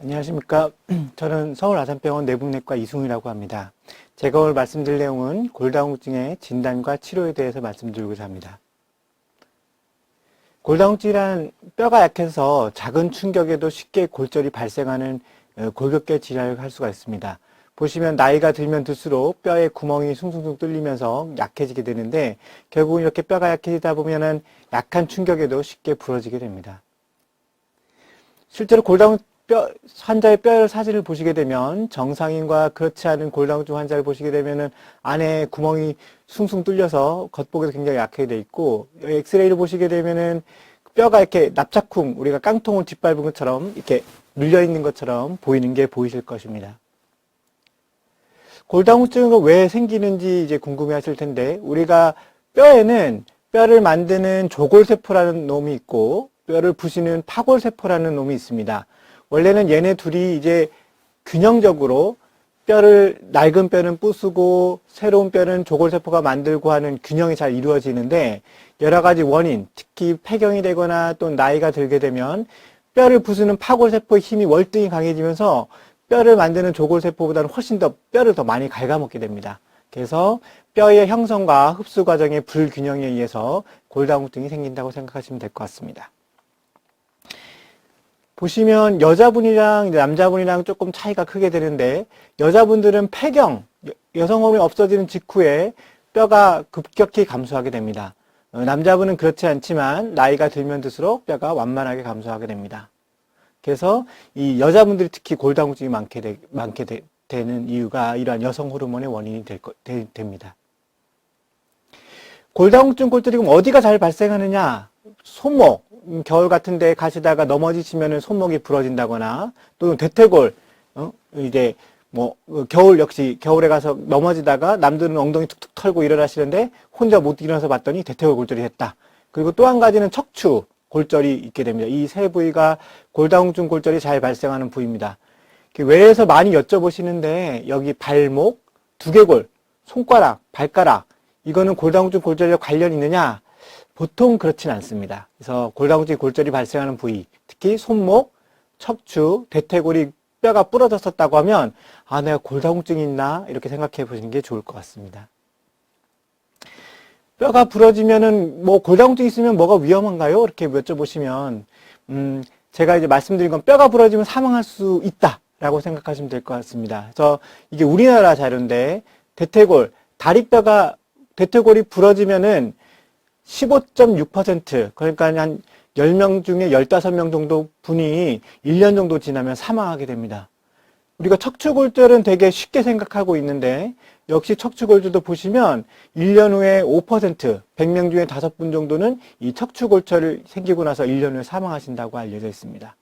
안녕하십니까. 저는 서울아산병원 내분내과 이승훈이라고 합니다. 제가 오늘 말씀드릴 내용은 골다공증의 진단과 치료에 대해서 말씀드리고자 합니다. 골다공증이란 뼈가 약해서 작은 충격에도 쉽게 골절이 발생하는 골격계 질환을 할 수가 있습니다. 보시면 나이가 들면 들수록 뼈에 구멍이 숭숭숭 뚫리면서 약해지게 되는데 결국은 이렇게 뼈가 약해지다 보면은 약한 충격에도 쉽게 부러지게 됩니다. 실제로 골다공증 환자의 뼈 사진을 보시게 되면 정상인과 그렇지 않은 골다공증 환자를 보시게 되면은 안에 구멍이 숭숭 뚫려서 겉보기도 굉장히 약하게 돼 있고, 엑스레이를 보시게 되면은 뼈가 이렇게 납작쿵, 우리가 깡통을 뒷밟은 것처럼 이렇게 눌려 있는 것처럼 보이는 게 보이실 것입니다. 골다공증은 왜 생기는지 이제 궁금해 하실 텐데, 우리가 뼈에는 뼈를 만드는 조골세포라는 놈이 있고 뼈를 부시는 파골세포라는 놈이 있습니다. 원래는 얘네 둘이 이제 균형적으로 낡은 뼈는 부수고 새로운 뼈는 조골세포가 만들고 하는 균형이 잘 이루어지는데, 여러 가지 원인, 특히 폐경이 되거나 또 나이가 들게 되면 뼈를 부수는 파골세포의 힘이 월등히 강해지면서 뼈를 만드는 조골세포보다는 훨씬 더 뼈를 더 많이 갉아먹게 됩니다. 그래서 뼈의 형성과 흡수 과정의 불균형에 의해서 골다공증이 생긴다고 생각하시면 될 것 같습니다. 보시면 여자분이랑 남자분이랑 조금 차이가 크게 되는데, 여자분들은 폐경, 여성 호르몬이 없어지는 직후에 뼈가 급격히 감소하게 됩니다. 남자분은 그렇지 않지만 나이가 들면 들수록 뼈가 완만하게 감소하게 됩니다. 그래서 이 여자분들이 특히 골다공증이 많게 되는 이유가 이러한 여성 호르몬의 원인이 됩니다. 골다공증 골절이 그럼 어디가 잘 발생하느냐? 손목, 겨울 같은 데 가시다가 넘어지시면 손목이 부러진다거나, 또는 대퇴골, 이제 겨울 역시 겨울에 가서 넘어지다가 남들은 엉덩이 툭툭 털고 일어나시는데 혼자 못 일어나서 봤더니 대퇴골 골절이 됐다. 그리고 또 한 가지는 척추 골절이 있게 됩니다. 이 세 부위가 골다공증 골절이 잘 발생하는 부위입니다. 외래에서 많이 여쭤보시는데, 여기 발목, 두개골, 손가락, 발가락, 이거는 골다공증 골절과 관련이 있느냐? 보통 그렇진 않습니다. 그래서 골다공증 골절이 발생하는 부위, 특히 손목, 척추, 대퇴골이 뼈가 부러졌었다고 하면 내가 골다공증이 있나? 이렇게 생각해 보시는 게 좋을 것 같습니다. 뼈가 부러지면은 골다공증 있으면 뭐가 위험한가요? 이렇게 여쭤보시면 제가 이제 말씀드린 건 뼈가 부러지면 사망할 수 있다라고 생각하시면 될 것 같습니다. 그래서 이게 우리나라 자료인데, 대퇴골이 부러지면은 15.6%, 그러니까 한 10명 중에 15명 정도 분이 1년 정도 지나면 사망하게 됩니다. 우리가 척추골절은 되게 쉽게 생각하고 있는데, 역시 척추골절도 보시면 1년 후에 5%, 100명 중에 5분 정도는 이 척추골절이 생기고 나서 1년 후에 사망하신다고 알려져 있습니다.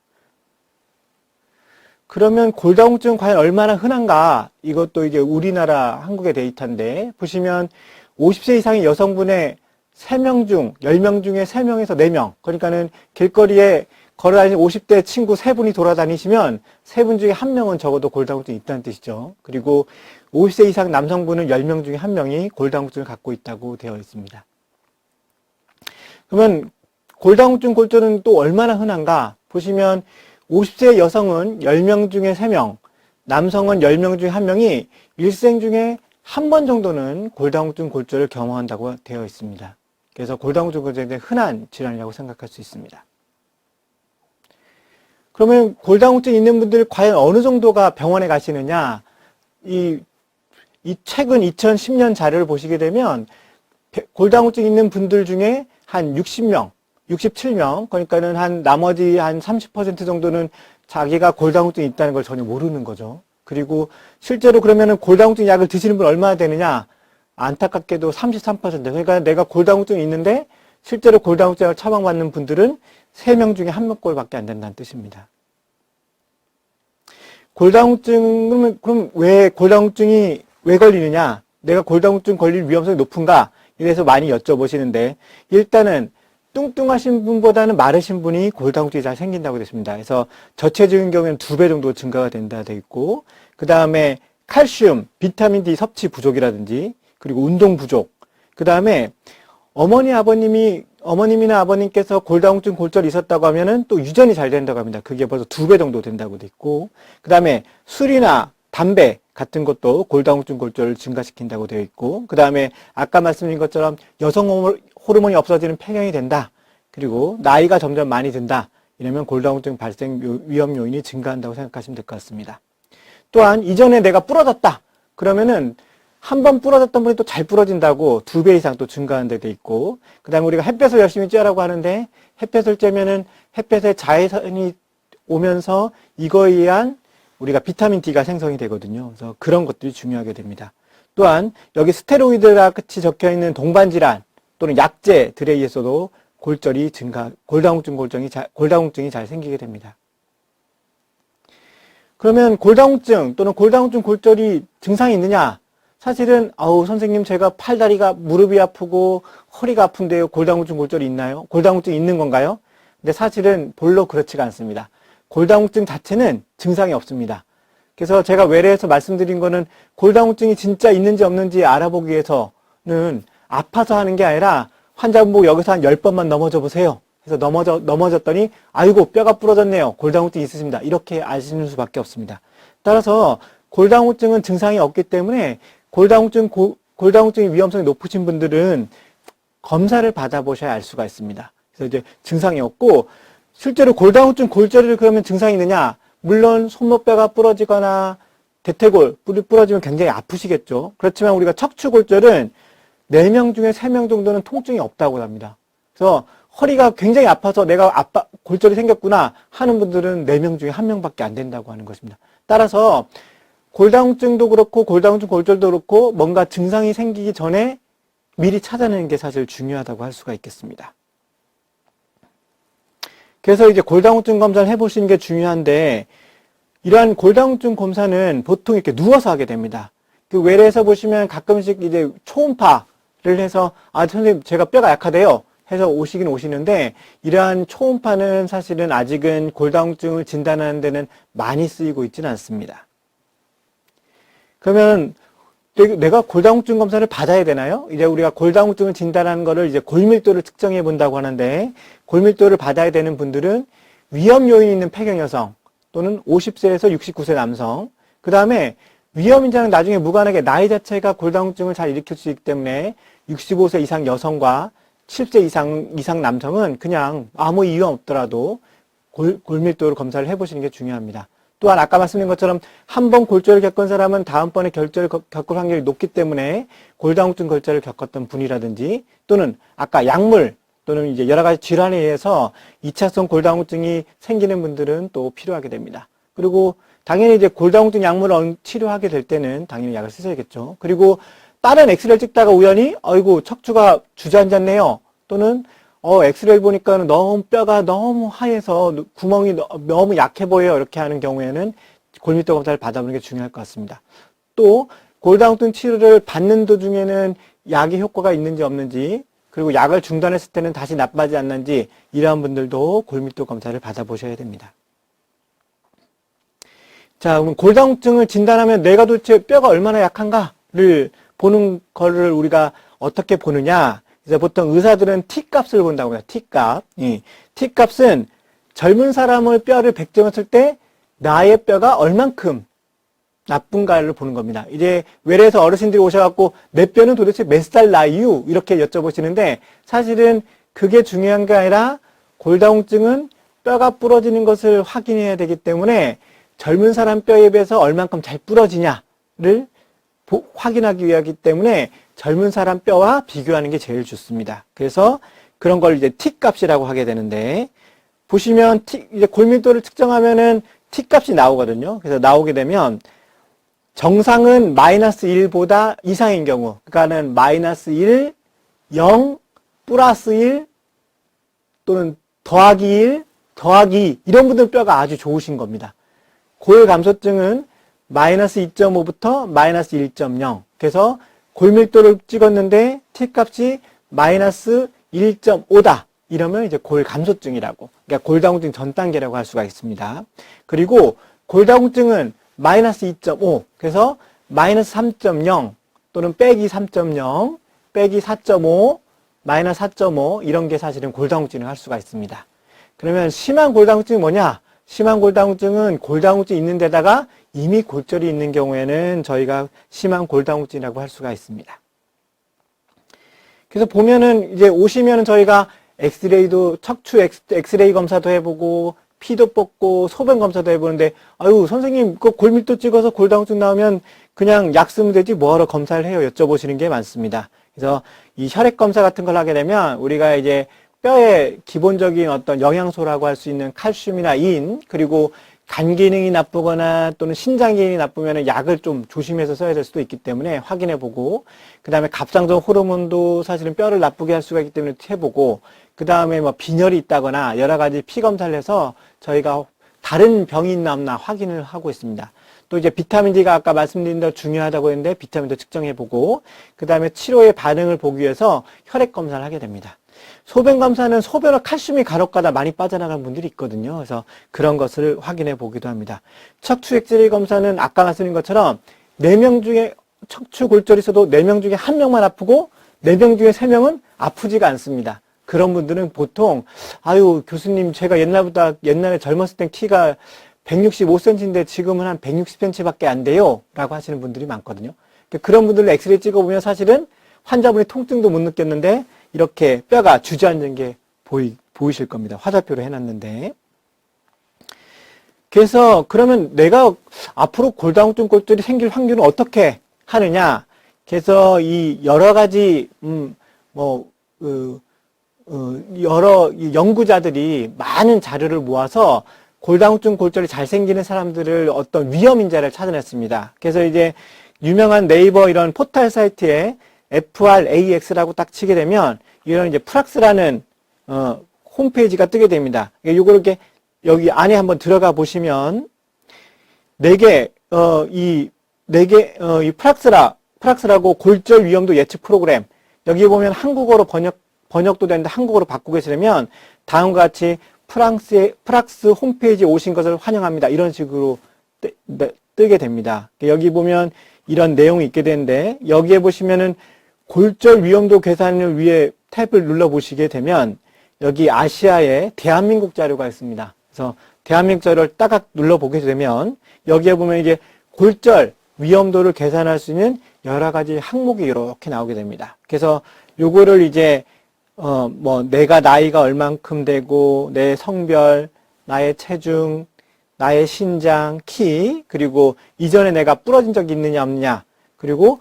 그러면 골다공증은 과연 얼마나 흔한가? 이것도 이제 우리나라 한국의 데이터인데, 보시면 50세 이상의 여성분의 3명 중, 10명 중에 3명에서 4명, 그러니까는 길거리에 걸어다니는 50대 친구 3분이 돌아다니시면 3분 중에 1명은 적어도 골다공증이 있다는 뜻이죠. 그리고 50세 이상 남성분은 10명 중에 1명이 골다공증을 갖고 있다고 되어 있습니다. 그러면 골다공증 골절은 또 얼마나 흔한가? 보시면 50세 여성은 10명 중에 3명, 남성은 10명 중에 1명이 일생 중에 한 번 정도는 골다공증 골절을 경험한다고 되어 있습니다. 그래서 골다공증 골절이 흔한 질환이라고 생각할 수 있습니다. 그러면 골다공증 있는 분들 과연 어느 정도가 병원에 가시느냐? 이 최근 2010년 자료를 보시게 되면 골다공증 있는 분들 중에 한 60명, 67명, 그러니까는 나머지 한 30% 정도는 자기가 골다공증이 있다는 걸 전혀 모르는 거죠. 그리고 실제로 그러면은 골다공증 약을 드시는 분 얼마나 되느냐? 안타깝게도 33%. 그러니까 내가 골다공증이 있는데 실제로 골다공증 약을 처방받는 분들은 3명 중에 1명꼴밖에 안 된다는 뜻입니다. 골다공증은 그럼 왜 골다공증이 왜 걸리느냐? 내가 골다공증 걸릴 위험성이 높은가? 이래서 많이 여쭤보시는데, 일단은 뚱뚱하신 분보다는 마르신 분이 골다공증이 잘 생긴다고 됐습니다. 그래서 저체중인 경우에는 2배 정도 증가가 된다 되어 있고, 그 다음에 칼슘, 비타민 D 섭취 부족이라든지, 그리고 운동 부족, 그 다음에 어머님이나 아버님께서 골다공증 골절이 있었다고 하면은 또 유전이 잘 된다고 합니다. 그게 벌써 2배 정도 된다고 돼 있고, 그 다음에 술이나 담배 같은 것도 골다공증 골절을 증가시킨다고 되어 있고, 그 다음에 아까 말씀드린 것처럼 여성 호르몬이 없어지는 폐경이 된다. 그리고 나이가 점점 많이 든다. 이러면 골다공증 발생 위험 요인이 증가한다고 생각하시면 될 것 같습니다. 또한 이전에 내가 부러졌다. 그러면은 한 번 부러졌던 분이 또 잘 부러진다고 2배 이상 또 증가하는 데 돼 있고, 그 다음에 우리가 햇볕을 열심히 쬐라고 하는데 햇볕을 쬐면은 햇볕에 자외선이 오면서 이거에 의한 우리가 비타민 D가 생성이 되거든요. 그래서 그런 것들이 중요하게 됩니다. 또한 여기 스테로이드가 같이 적혀 있는 동반질환 또는 약제들에 의해서도 골다공증이 잘 생기게 됩니다. 그러면 골다공증 또는 골다공증 골절이 증상이 있느냐? 사실은 선생님 제가 팔다리가 무릎이 아프고 허리가 아픈데요. 골다공증 골절이 있나요? 골다공증이 있는 건가요? 근데 사실은 별로 그렇지가 않습니다. 골다공증 자체는 증상이 없습니다. 그래서 제가 외래에서 말씀드린 거는 골다공증이 진짜 있는지 없는지 알아보기 위해서는 아파서 하는 게 아니라 환자분 보고 여기서 한 10번만 넘어져 보세요. 그래서 넘어졌더니 아이고 뼈가 부러졌네요. 골다공증이 있으십니다. 이렇게 아시는 수밖에 없습니다. 따라서 골다공증은 증상이 없기 때문에 골다공증의 위험성이 높으신 분들은 검사를 받아보셔야 알 수가 있습니다. 그래서 이제 증상이 없고, 실제로 골다공증 골절이 그러면 증상이 있느냐? 물론 손목뼈가 부러지거나 대퇴골 부러지면 굉장히 아프시겠죠. 그렇지만 우리가 척추골절은 4명 중에 3명 정도는 통증이 없다고 합니다. 그래서 허리가 굉장히 아파서 내가 골절이 생겼구나 하는 분들은 4명 중에 1명밖에 안 된다고 하는 것입니다. 따라서 골다공증도 그렇고 골다공증 골절도 그렇고 뭔가 증상이 생기기 전에 미리 찾아내는 게 사실 중요하다고 할 수가 있겠습니다. 그래서 이제 골다공증 검사를 해보시는 게 중요한데, 이러한 골다공증 검사는 보통 이렇게 누워서 하게 됩니다. 그 외래에서 보시면 가끔씩 이제 초음파를 해서 선생님 제가 뼈가 약하대요 해서 오시긴 오시는데, 이러한 초음파는 사실은 아직은 골다공증을 진단하는 데는 많이 쓰이고 있지는 않습니다. 그러면 내가 골다공증 검사를 받아야 되나요? 이제 우리가 골다공증을 진단하는 거를 이제 골밀도를 측정해 본다고 하는데, 골밀도를 받아야 되는 분들은 위험 요인이 있는 폐경 여성 또는 50세에서 69세 남성, 그 다음에 위험인자는 나중에 무관하게 나이 자체가 골다공증을 잘 일으킬 수 있기 때문에 65세 이상 여성과 70세 이상 남성은 그냥 아무 이유 없더라도 골밀도를 검사를 해보시는 게 중요합니다. 또한 아까 말씀드린 것처럼 한 번 골절을 겪은 사람은 다음번에 골절을 겪을 확률이 높기 때문에 골다공증 골절을 겪었던 분이라든지, 또는 아까 약물 또는 이제 여러 가지 질환에 의해서 2차성 골다공증이 생기는 분들은 또 필요하게 됩니다. 그리고 당연히 이제 골다공증 약물을 치료하게 될 때는 당연히 약을 쓰셔야겠죠. 그리고 다른 엑스레이를 찍다가 우연히 아이고 척추가 주저앉았네요. 또는 엑스레이 보니까 뼈가 너무 하얘서 구멍이 너무 약해 보여요. 이렇게 하는 경우에는 골밀도 검사를 받아보는 게 중요할 것 같습니다. 또 골다공증 치료를 받는 도중에는 약의 효과가 있는지 없는지, 그리고 약을 중단했을 때는 다시 나빠지지 않는지, 이러한 분들도 골밀도 검사를 받아보셔야 됩니다. 자, 그럼 골다공증을 진단하면 내가 도대체 뼈가 얼마나 약한가를 보는 거를 우리가 어떻게 보느냐? 그래서 보통 의사들은 T값을 본다고 해요. T값. T값은 젊은 사람의 뼈를 백정했을 때 나의 뼈가 얼만큼 나쁜가를 보는 겁니다. 이제 외래에서 어르신들이 오셔갖고 내 뼈는 도대체 몇 살 나이유? 이렇게 여쭤보시는데, 사실은 그게 중요한 게 아니라 골다공증은 뼈가 부러지는 것을 확인해야 되기 때문에 젊은 사람 뼈에 비해서 얼만큼 잘 부러지냐를 확인하기 위하기 때문에 젊은 사람 뼈와 비교하는 게 제일 좋습니다. 그래서 그런 걸 이제 T값이라고 하게 되는데, 보시면 이제 골밀도를 측정하면은 T값이 나오거든요. 그래서 나오게 되면 정상은 마이너스 1보다 이상인 경우, 그러니까는 마이너스 1, 0, 플러스 1 또는 더하기 1, 더하기 2, 이런 분들 뼈가 아주 좋으신 겁니다. 골감소증은 마이너스 2.5부터 마이너스 1.0. 그래서 골밀도를 찍었는데 T값이 마이너스 1.5다. 이러면 이제 골감소증이라고, 그러니까 골다공증 전 단계라고 할 수가 있습니다. 그리고 골다공증은 마이너스 2.5, 그래서 마이너스 3.0 또는 빼기 3.0, 빼기 4.5, 마이너스 4.5 이런 게 사실은 골다공증을 할 수가 있습니다. 그러면 심한 골다공증이 뭐냐? 심한 골다공증은 골다공증이 있는 데다가 이미 골절이 있는 경우에는 저희가 심한 골다공증이라고 할 수가 있습니다. 그래서 보면은 이제 오시면은 저희가 엑스레이도 척추 엑스레이 검사도 해보고 피도 뽑고 소변 검사도 해보는데 아유 선생님 그 골밀도 찍어서 골다공증 나오면 그냥 약 쓰면 되지 뭐하러 검사를 해요 여쭤보시는 게 많습니다. 그래서 이 혈액 검사 같은 걸 하게 되면 우리가 이제 뼈의 기본적인 어떤 영양소라고 할 수 있는 칼슘이나 인 그리고 간 기능이 나쁘거나 또는 신장 기능이 나쁘면 약을 좀 조심해서 써야 될 수도 있기 때문에 확인해보고 그 다음에 갑상선 호르몬도 사실은 뼈를 나쁘게 할 수가 있기 때문에 해보고 그 다음에 뭐 빈혈이 있다거나 여러 가지 피 검사를 해서 저희가 다른 병이 있나 없나 확인을 하고 있습니다. 또 이제 비타민 D가 아까 말씀드린 대로 중요하다고 했는데 비타민도 측정해보고 그 다음에 치료의 반응을 보기 위해서 혈액 검사를 하게 됩니다. 소변 검사는 소변을 칼슘이 간혹가다 많이 빠져나가는 분들이 있거든요. 그래서 그런 것을 확인해 보기도 합니다. 척추 엑스레이 검사는 아까 말씀드린 것처럼 4명 중에 척추 골절이 있어도 4명 중에 1명만 아프고 4명 중에 3명은 아프지가 않습니다. 그런 분들은 보통 아유 교수님 제가 옛날에 젊었을 땐 키가 165cm인데 지금은 한 160cm밖에 안 돼요 라고 하시는 분들이 많거든요. 그런 분들 엑스레이 찍어보면 사실은 환자분이 통증도 못 느꼈는데 이렇게 뼈가 주저앉은 게 보이실 겁니다. 화살표로 해놨는데. 그래서 그러면 내가 앞으로 골다공증 골절이 생길 확률은 어떻게 하느냐? 그래서 이 여러 가지 여러 연구자들이 많은 자료를 모아서 골다공증 골절이 잘 생기는 사람들을 어떤 위험 인자를 찾아냈습니다. 그래서 이제 유명한 네이버 이런 포털 사이트에 FRAX라고 딱 치게 되면 이런 이제 프락스라는 홈페이지가 뜨게 됩니다. 요거 이렇게 여기 안에 한번 들어가 보시면 이 프락스라고 골절 위험도 예측 프로그램 여기 보면 한국어로 번역도 되는데 한국어로 바꾸고 계시려면 다음과 같이 프락스 홈페이지에 오신 것을 환영합니다. 이런 식으로 뜨게 됩니다. 여기 보면 이런 내용이 있게 되는데 여기에 보시면은 골절 위험도 계산을 위해 탭을 눌러보시게 되면 여기 아시아의 대한민국 자료가 있습니다. 그래서 대한민국 자료를 딱 눌러보게 되면 여기에 보면 이게 골절 위험도를 계산할 수 있는 여러 가지 항목이 이렇게 나오게 됩니다. 그래서 요거를 이제 내가 나이가 얼만큼 되고 내 성별, 나의 체중, 나의 신장, 키, 그리고 이전에 내가 부러진 적이 있느냐 없느냐, 그리고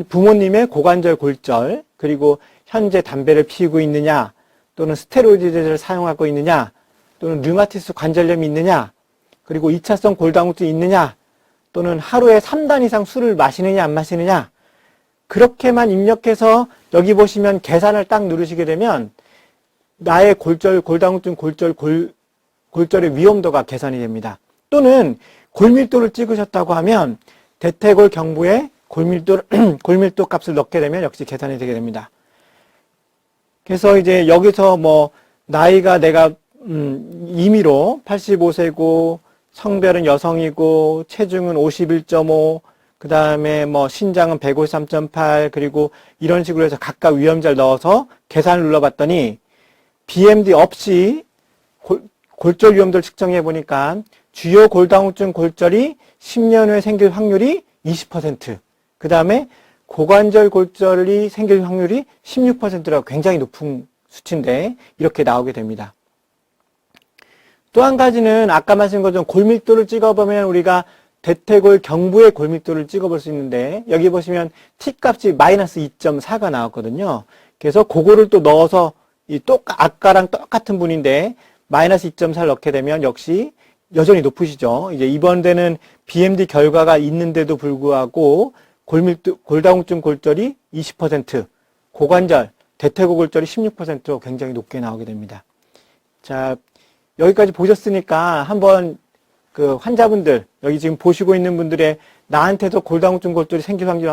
부모님의 고관절 골절, 그리고 현재 담배를 피우고 있느냐, 또는 스테로이드를 사용하고 있느냐, 또는 류마티스 관절염이 있느냐, 그리고 2차성 골다공증이 있느냐, 또는 하루에 3단 이상 술을 마시느냐 안 마시느냐, 그렇게만 입력해서 여기 보시면 계산을 딱 누르시게 되면 나의 골다공증 골절의 위험도가 계산이 됩니다. 또는 골밀도를 찍으셨다고 하면 대퇴골 경부에 골밀도 값을 넣게 되면 역시 계산이 되게 됩니다. 그래서 이제 여기서 나이가 내가 임의로 85세고 성별은 여성이고 체중은 51.5 그 다음에 신장은 153.8 그리고 이런 식으로 해서 각각 위험자를 넣어서 계산을 눌러봤더니 BMD 없이 골절 위험도를 측정해 보니까 주요 골다공증 골절이 10년 후에 생길 확률이 20%, 그 다음에 고관절 골절이 생길 확률이 16%라고 굉장히 높은 수치인데 이렇게 나오게 됩니다. 또 한 가지는 아까 말씀드린 것처럼 골밀도를 찍어보면 우리가 대퇴골 경부의 골밀도를 찍어볼 수 있는데 여기 보시면 T값이 마이너스 2.4가 나왔거든요. 그래서 그거를 또 넣어서 아까랑 똑같은 분인데 마이너스 2.4를 넣게 되면 역시 여전히 높으시죠. 이제 이번 데는 BMD 결과가 있는데도 불구하고 골다공증 골절이 20%, 고관절, 대퇴골 골절이 16%로 굉장히 높게 나오게 됩니다. 자, 여기까지 보셨으니까 한번 그 환자분들, 여기 지금 보시고 있는 분들의 나한테도 골다공증 골절이 생길 확률이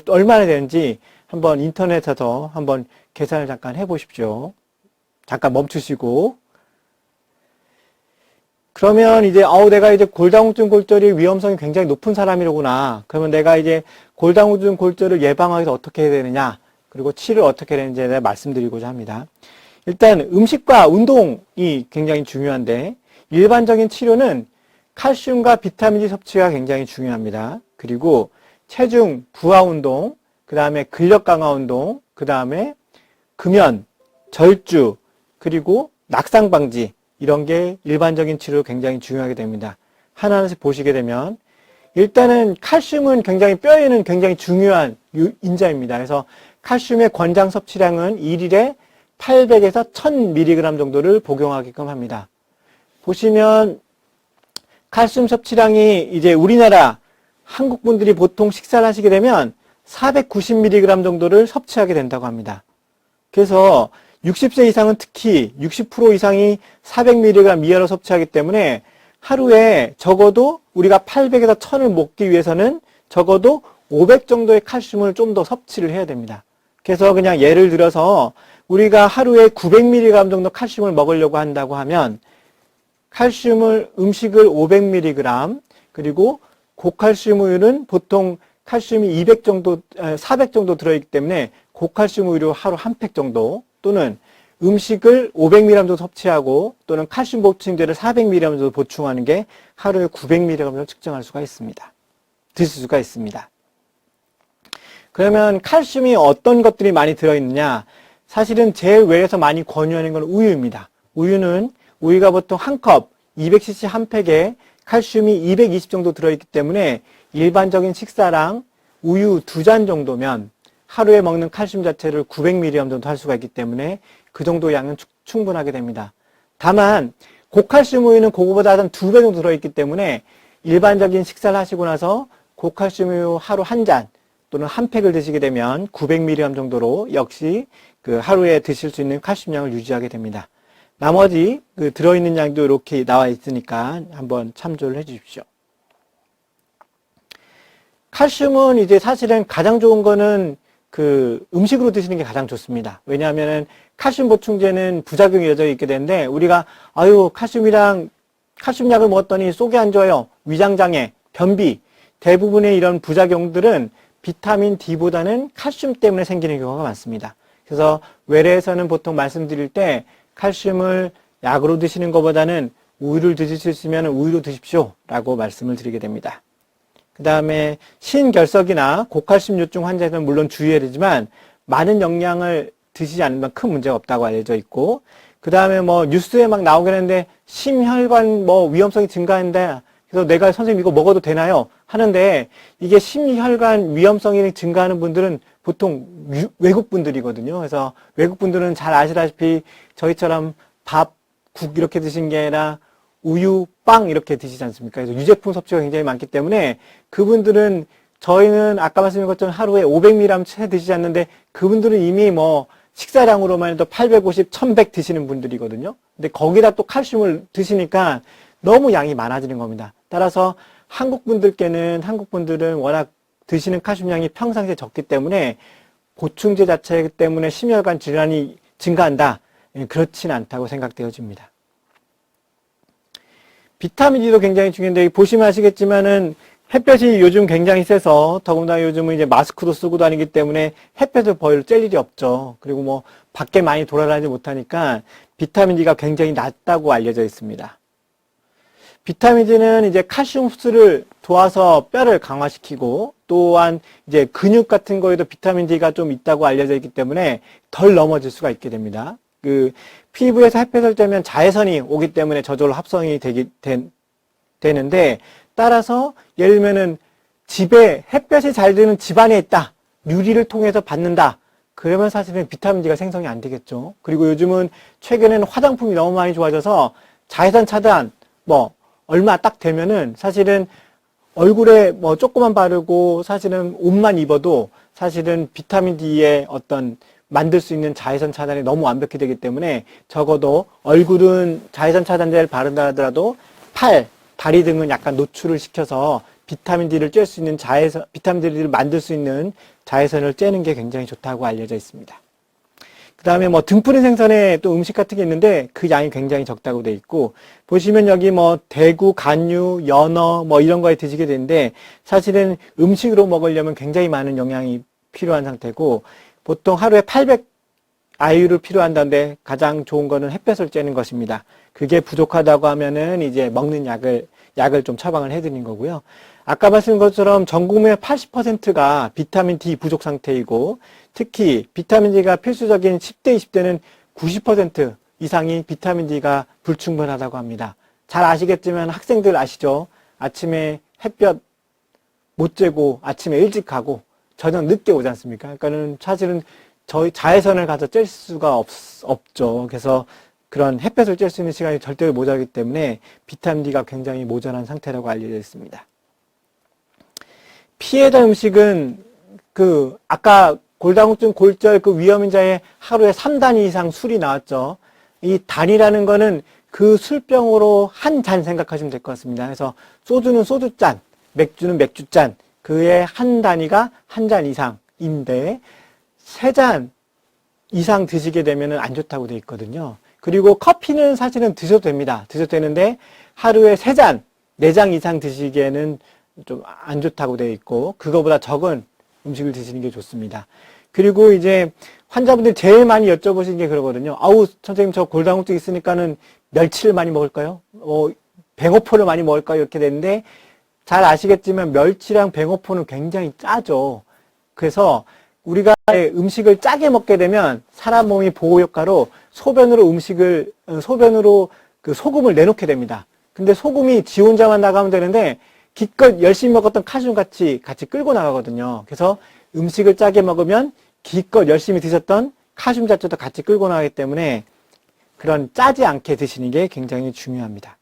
얼마나 되는지 한번 인터넷에서 한번 계산을 잠깐 해보십시오. 잠깐 멈추시고. 그러면 이제 내가 이제 골다공증 골절이 위험성이 굉장히 높은 사람이로구나. 그러면 내가 이제 골다공증 골절을 예방하기 위해서 어떻게 해야 되느냐? 그리고 치료를 어떻게 되는지에 대해 말씀드리고자 합니다. 일단 음식과 운동이 굉장히 중요한데 일반적인 치료는 칼슘과 비타민 D 섭취가 굉장히 중요합니다. 그리고 체중 부하 운동, 그 다음에 근력 강화 운동, 그 다음에 금연, 절주, 그리고 낙상 방지 이런 게 일반적인 치료로 굉장히 중요하게 됩니다. 하나하나씩 보시게 되면 일단은 칼슘은 굉장히 뼈에는 굉장히 중요한 인자입니다. 그래서 칼슘의 권장 섭취량은 1일에 800에서 1000mg 정도를 복용하게끔 합니다. 보시면 칼슘 섭취량이 이제 우리나라 한국 분들이 보통 식사를 하시게 되면 490mg 정도를 섭취하게 된다고 합니다. 그래서 60세 이상은 특히 60% 이상이 400mg 이하로 섭취하기 때문에 하루에 적어도 우리가 800에서 1000을 먹기 위해서는 적어도 500 정도의 칼슘을 좀 더 섭취를 해야 됩니다. 그래서 그냥 예를 들어서 우리가 하루에 900mg 정도 칼슘을 먹으려고 한다고 하면 음식을 500mg 그리고 고칼슘 우유는 보통 칼슘이 400 정도 들어있기 때문에 고칼슘 우유로 하루 한 팩 정도 또는 음식을 500mg 정도 섭취하고 또는 칼슘 보충제를 400mg 정도 보충하는 게 하루에 900mg 정도 측정할 수가 있습니다. 드실 수가 있습니다. 그러면 칼슘이 어떤 것들이 많이 들어있느냐? 사실은 제일 외에서 많이 권유하는 건 우유입니다. 우유가 보통 한 컵, 200cc 한 팩에 칼슘이 220 정도 들어있기 때문에 일반적인 식사랑 우유 2잔 정도면 하루에 먹는 칼슘 자체를 900mg 정도 할 수가 있기 때문에 그 정도 양은 충분하게 됩니다. 다만 고칼슘 우유는 그거보다 한 2배 정도 들어있기 때문에 일반적인 식사를 하시고 나서 고칼슘 우유 하루 한 잔 또는 한 팩을 드시게 되면 900mg 정도로 역시 그 하루에 드실 수 있는 칼슘량을 유지하게 됩니다. 나머지 그 들어있는 양도 이렇게 나와 있으니까 한번 참조를 해 주십시오. 칼슘은 이제 사실은 가장 좋은 거는 그 음식으로 드시는 게 가장 좋습니다. 왜냐하면은 칼슘 보충제는 부작용이 이어져 있게 되는데 우리가 칼슘약을 먹었더니 속이 안 좋아요. 위장장애, 변비 대부분의 이런 부작용들은 비타민 D보다는 칼슘 때문에 생기는 경우가 많습니다. 그래서 외래에서는 보통 말씀드릴 때 칼슘을 약으로 드시는 것보다는 우유를 드실 수 있으면 우유로 드십시오 라고 말씀을 드리게 됩니다. 그 다음에 신결석이나 고칼슘 요증 환자들은 물론 주의해야 되지만 많은 영양을 드시지 않으면 큰 문제가 없다고 알려져 있고 그 다음에 뭐 뉴스에 막 나오긴 하는데 심혈관 위험성이 증가한다. 그래서 내가 선생님 이거 먹어도 되나요? 하는데 이게 심혈관 위험성이 증가하는 분들은 보통 외국 분들이거든요. 그래서 외국 분들은 잘 아시다시피 저희처럼 밥, 국 이렇게 드신 게 아니라 우유, 빵 이렇게 드시지 않습니까? 그래서 유제품 섭취가 굉장히 많기 때문에 그분들은 저희는 아까 말씀드린 것처럼 하루에 500mg 채 드시지 않는데 그분들은 이미 식사량으로만 해도 850, 1100 드시는 분들이거든요. 근데 거기다 또 칼슘을 드시니까 너무 양이 많아지는 겁니다. 따라서 한국 분들은 워낙 드시는 칼슘량이 평상시에 적기 때문에 보충제 자체 때문에 심혈관 질환이 증가한다. 그렇진 않다고 생각되어집니다. 비타민 D도 굉장히 중요한데 보시면 아시겠지만은 햇볕이 요즘 굉장히 세서 더군다나 요즘은 이제 마스크도 쓰고 다니기 때문에 햇볕을 별로 쬐 일이 없죠. 그리고 밖에 많이 돌아다니지 못하니까 비타민 D가 굉장히 낮다고 알려져 있습니다. 비타민 D는 이제 칼슘 흡수를 도와서 뼈를 강화시키고 또한 이제 근육 같은 거에도 비타민 D가 좀 있다고 알려져 있기 때문에 덜 넘어질 수가 있게 됩니다. 피부에서 햇볕을 쬐면 자외선이 오기 때문에 저절로 합성이 되는데 따라서 예를 들면은 집에 햇볕이 잘 드는 집안에 있다. 유리를 통해서 받는다. 그러면 사실은 비타민 D가 생성이 안 되겠죠. 그리고 요즘은 최근에는 화장품이 너무 많이 좋아져서 자외선 차단 얼마 딱 되면은 사실은 얼굴에 조금만 바르고 사실은 옷만 입어도 사실은 비타민 D의 어떤 만들 수 있는 자외선 차단이 너무 완벽히 되기 때문에 적어도 얼굴은 자외선 차단제를 바른다 하더라도 팔, 다리 등은 약간 노출을 시켜서 비타민 D를 쬐 수 있는 비타민 D를 만들 수 있는 자외선을 쬐는 게 굉장히 좋다고 알려져 있습니다. 그 다음에 등푸른 생선에 또 음식 같은 게 있는데 그 양이 굉장히 적다고 돼 있고 보시면 여기 대구, 간유, 연어 이런 거에 드시게 되는데 사실은 음식으로 먹으려면 굉장히 많은 영양이 필요한 상태고 보통 하루에 800 IU를 필요한다는데 가장 좋은 거는 햇볕을 쬐는 것입니다. 그게 부족하다고 하면은 이제 먹는 약을 좀 처방을 해드린 거고요. 아까 말씀드린 것처럼 전 국민의 80%가 비타민 D 부족 상태이고, 특히 비타민 D가 필수적인 10대, 20대는 90% 이상이 비타민 D가 불충분하다고 합니다. 잘 아시겠지만 학생들 아시죠? 아침에 햇볕 못 쬐고 아침에 일찍 가고 저녁 늦게 오지 않습니까? 그러니까는 사실은 저희 자외선을 가서 쬐을 수가 없죠. 그래서 그런 햇볕을 쬐을 수 있는 시간이 절대로 모자라기 때문에 비타민 D가 굉장히 모자란 상태라고 알려져 있습니다. 피해자 음식은 아까 골다공증, 골절 위험인자의 하루에 3단 이상 술이 나왔죠. 이 단이라는 거는 그 술병으로 한 잔 생각하시면 될 것 같습니다. 그래서 소주는 소주잔, 맥주는 맥주잔, 그의 한 단위가 한 잔 이상인데 3잔 이상 드시게 되면 안 좋다고 되어 있거든요. 그리고 커피는 사실은 드셔도 됩니다. 드셔도 되는데 하루에 3잔, 4잔 이상 드시기에는 좀 안 좋다고 되어 있고, 그거보다 적은 음식을 드시는 게 좋습니다. 그리고 이제 환자분들이 제일 많이 여쭤보시는 게 그러거든요. 아우, 선생님, 저 골다공증 있으니까는 멸치를 많이 먹을까요? 뱅어포를 많이 먹을까요? 이렇게 되는데, 잘 아시겠지만 멸치랑 뱅어포는 굉장히 짜죠. 그래서 우리가 음식을 짜게 먹게 되면 사람 몸이 보호 효과로 소변으로 그 소금을 내놓게 됩니다. 근데 소금이 지 혼자만 나가면 되는데 기껏 열심히 먹었던 칼슘 같이 끌고 나가거든요. 그래서 음식을 짜게 먹으면 기껏 열심히 드셨던 칼슘 자체도 같이 끌고 나가기 때문에 그런 짜지 않게 드시는 게 굉장히 중요합니다.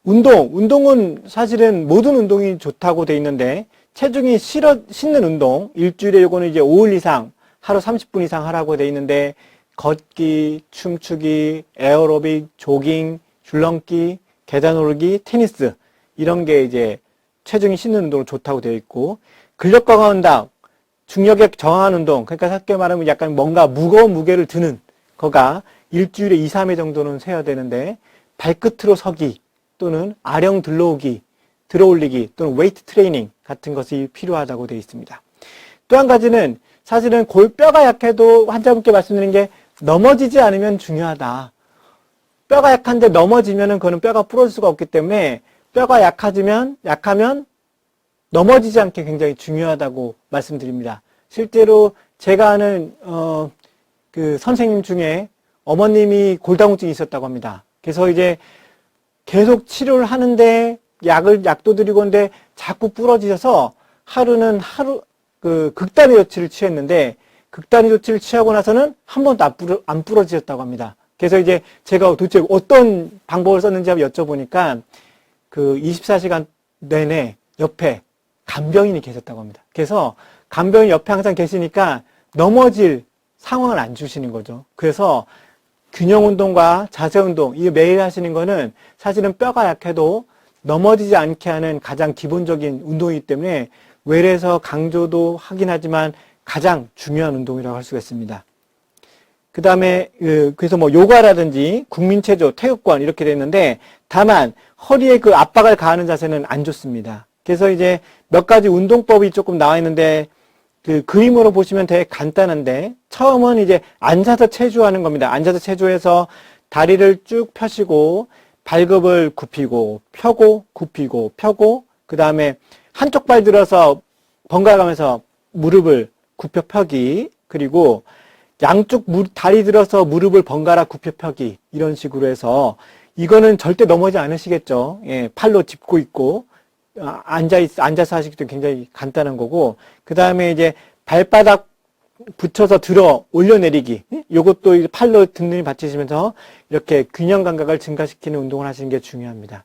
운동은 사실은 모든 운동이 좋다고 돼 있는데 체중이 싣는 운동, 일주일에 요거는 이제 5일 이상, 하루 30분 이상 하라고 돼 있는데 걷기, 춤추기, 에어로빅, 조깅, 줄넘기, 계단 오르기, 테니스 이런 게 이제 체중이 싣는 운동으로 좋다고 되어 있고, 근력 강화 운동, 중력에 저항하는 운동, 그러니까 쉽게 말하면 약간 뭔가 무거운 무게를 드는 거가 일주일에 2, 3회 정도는 세야 되는데 발끝으로 서기 또는 아령 들어올리기 또는 웨이트 트레이닝 같은 것이 필요하다고 되어 있습니다. 또 한 가지는 사실은 뼈가 약해도 환자분께 말씀드리는 게 넘어지지 않으면 중요하다. 뼈가 약한데 넘어지면은 그거는 뼈가 부러질 수가 없기 때문에 뼈가 약하면 넘어지지 않게 굉장히 중요하다고 말씀드립니다. 실제로 제가 아는 그 선생님 중에 어머님이 골다공증이 있었다고 합니다. 그래서 이제 계속 치료를 하는데 약도 드리고 하는데 자꾸 부러지셔서 극단의 조치를 취했는데 극단의 조치를 취하고 나서는 한 번도 안 부러지셨다고 합니다. 그래서 이제 제가 도대체 어떤 방법을 썼는지 한번 여쭤보니까 24시간 내내 옆에 간병인이 계셨다고 합니다. 그래서 간병인 옆에 항상 계시니까 넘어질 상황을 안 주시는 거죠. 그래서 균형 운동과 자세 운동, 이거 매일 하시는 거는 사실은 뼈가 약해도 넘어지지 않게 하는 가장 기본적인 운동이기 때문에 외래에서 강조도 하긴 하지만 가장 중요한 운동이라고 할 수가 있습니다. 그 다음에 그래서 요가라든지 국민체조, 태극권 이렇게 됐는데 다만 허리에 압박을 가하는 자세는 안 좋습니다. 그래서 이제 몇 가지 운동법이 조금 나와 있는데 그림으로 보시면 되게 간단한데 처음은 이제 앉아서 체조하는 겁니다. 앉아서 체조해서 다리를 쭉 펴시고 발굽을 굽히고 펴고 굽히고 펴고 그 다음에 한쪽 발 들어서 번갈아 가면서 무릎을 굽혀 펴기, 그리고 양쪽 다리 들어서 무릎을 번갈아 굽혀 펴기, 이런 식으로 해서 이거는 절대 넘어지지 않으시겠죠. 예, 팔로 짚고 있고 앉아서 하시기도 굉장히 간단한 거고, 그 다음에 이제 발바닥 붙여서 들어 올려내리기, 요것도 팔로 든든히 받치시면서 이렇게 균형 감각을 증가시키는 운동을 하시는 게 중요합니다.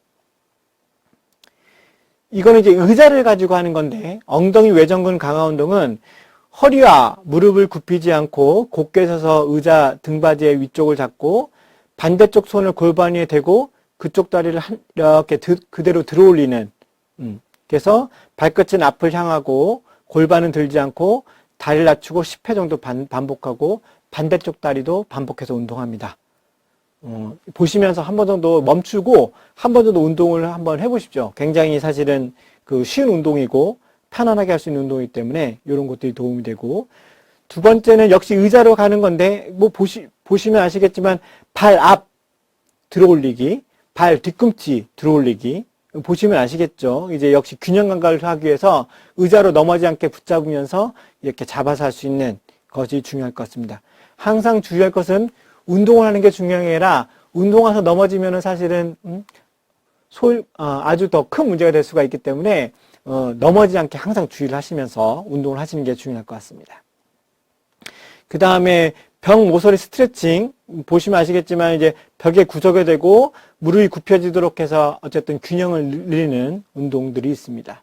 이거는 이제 의자를 가지고 하는 건데, 엉덩이 외전근 강화 운동은 허리와 무릎을 굽히지 않고 곧게 서서 의자 등받이의 위쪽을 잡고 반대쪽 손을 골반 위에 대고 그쪽 다리를 이렇게 그대로 들어 올리는, 그래서 발끝은 앞을 향하고 골반은 들지 않고 다리를 낮추고 10회 정도 반복하고 반대쪽 다리도 반복해서 운동합니다. 보시면서 한 번 정도 멈추고 한 번 정도 운동을 한번 해보십시오. 굉장히 사실은 쉬운 운동이고 편안하게 할 수 있는 운동이기 때문에 이런 것들이 도움이 되고, 두 번째는 역시 의자로 가는 건데, 뭐 보시면 아시겠지만 발 앞 들어올리기, 발 뒤꿈치 들어올리기, 보시면 아시겠죠? 이제 역시 균형 감각을 하기 위해서 의자로 넘어지지 않게 붙잡으면서 이렇게 잡아서 할 수 있는 것이 중요할 것 같습니다. 항상 주의할 것은 운동을 하는 게 중요한 게 아니라 운동해서 넘어지면은 사실은 아주 더 큰 문제가 될 수가 있기 때문에 넘어지지 않게 항상 주의를 하시면서 운동을 하시는 게 중요할 것 같습니다. 그 다음에 벽 모서리 스트레칭 보시면 아시겠지만 이제 벽에 구석에 대고 무릎이 굽혀지도록 해서 어쨌든 균형을 늘리는 운동들이 있습니다.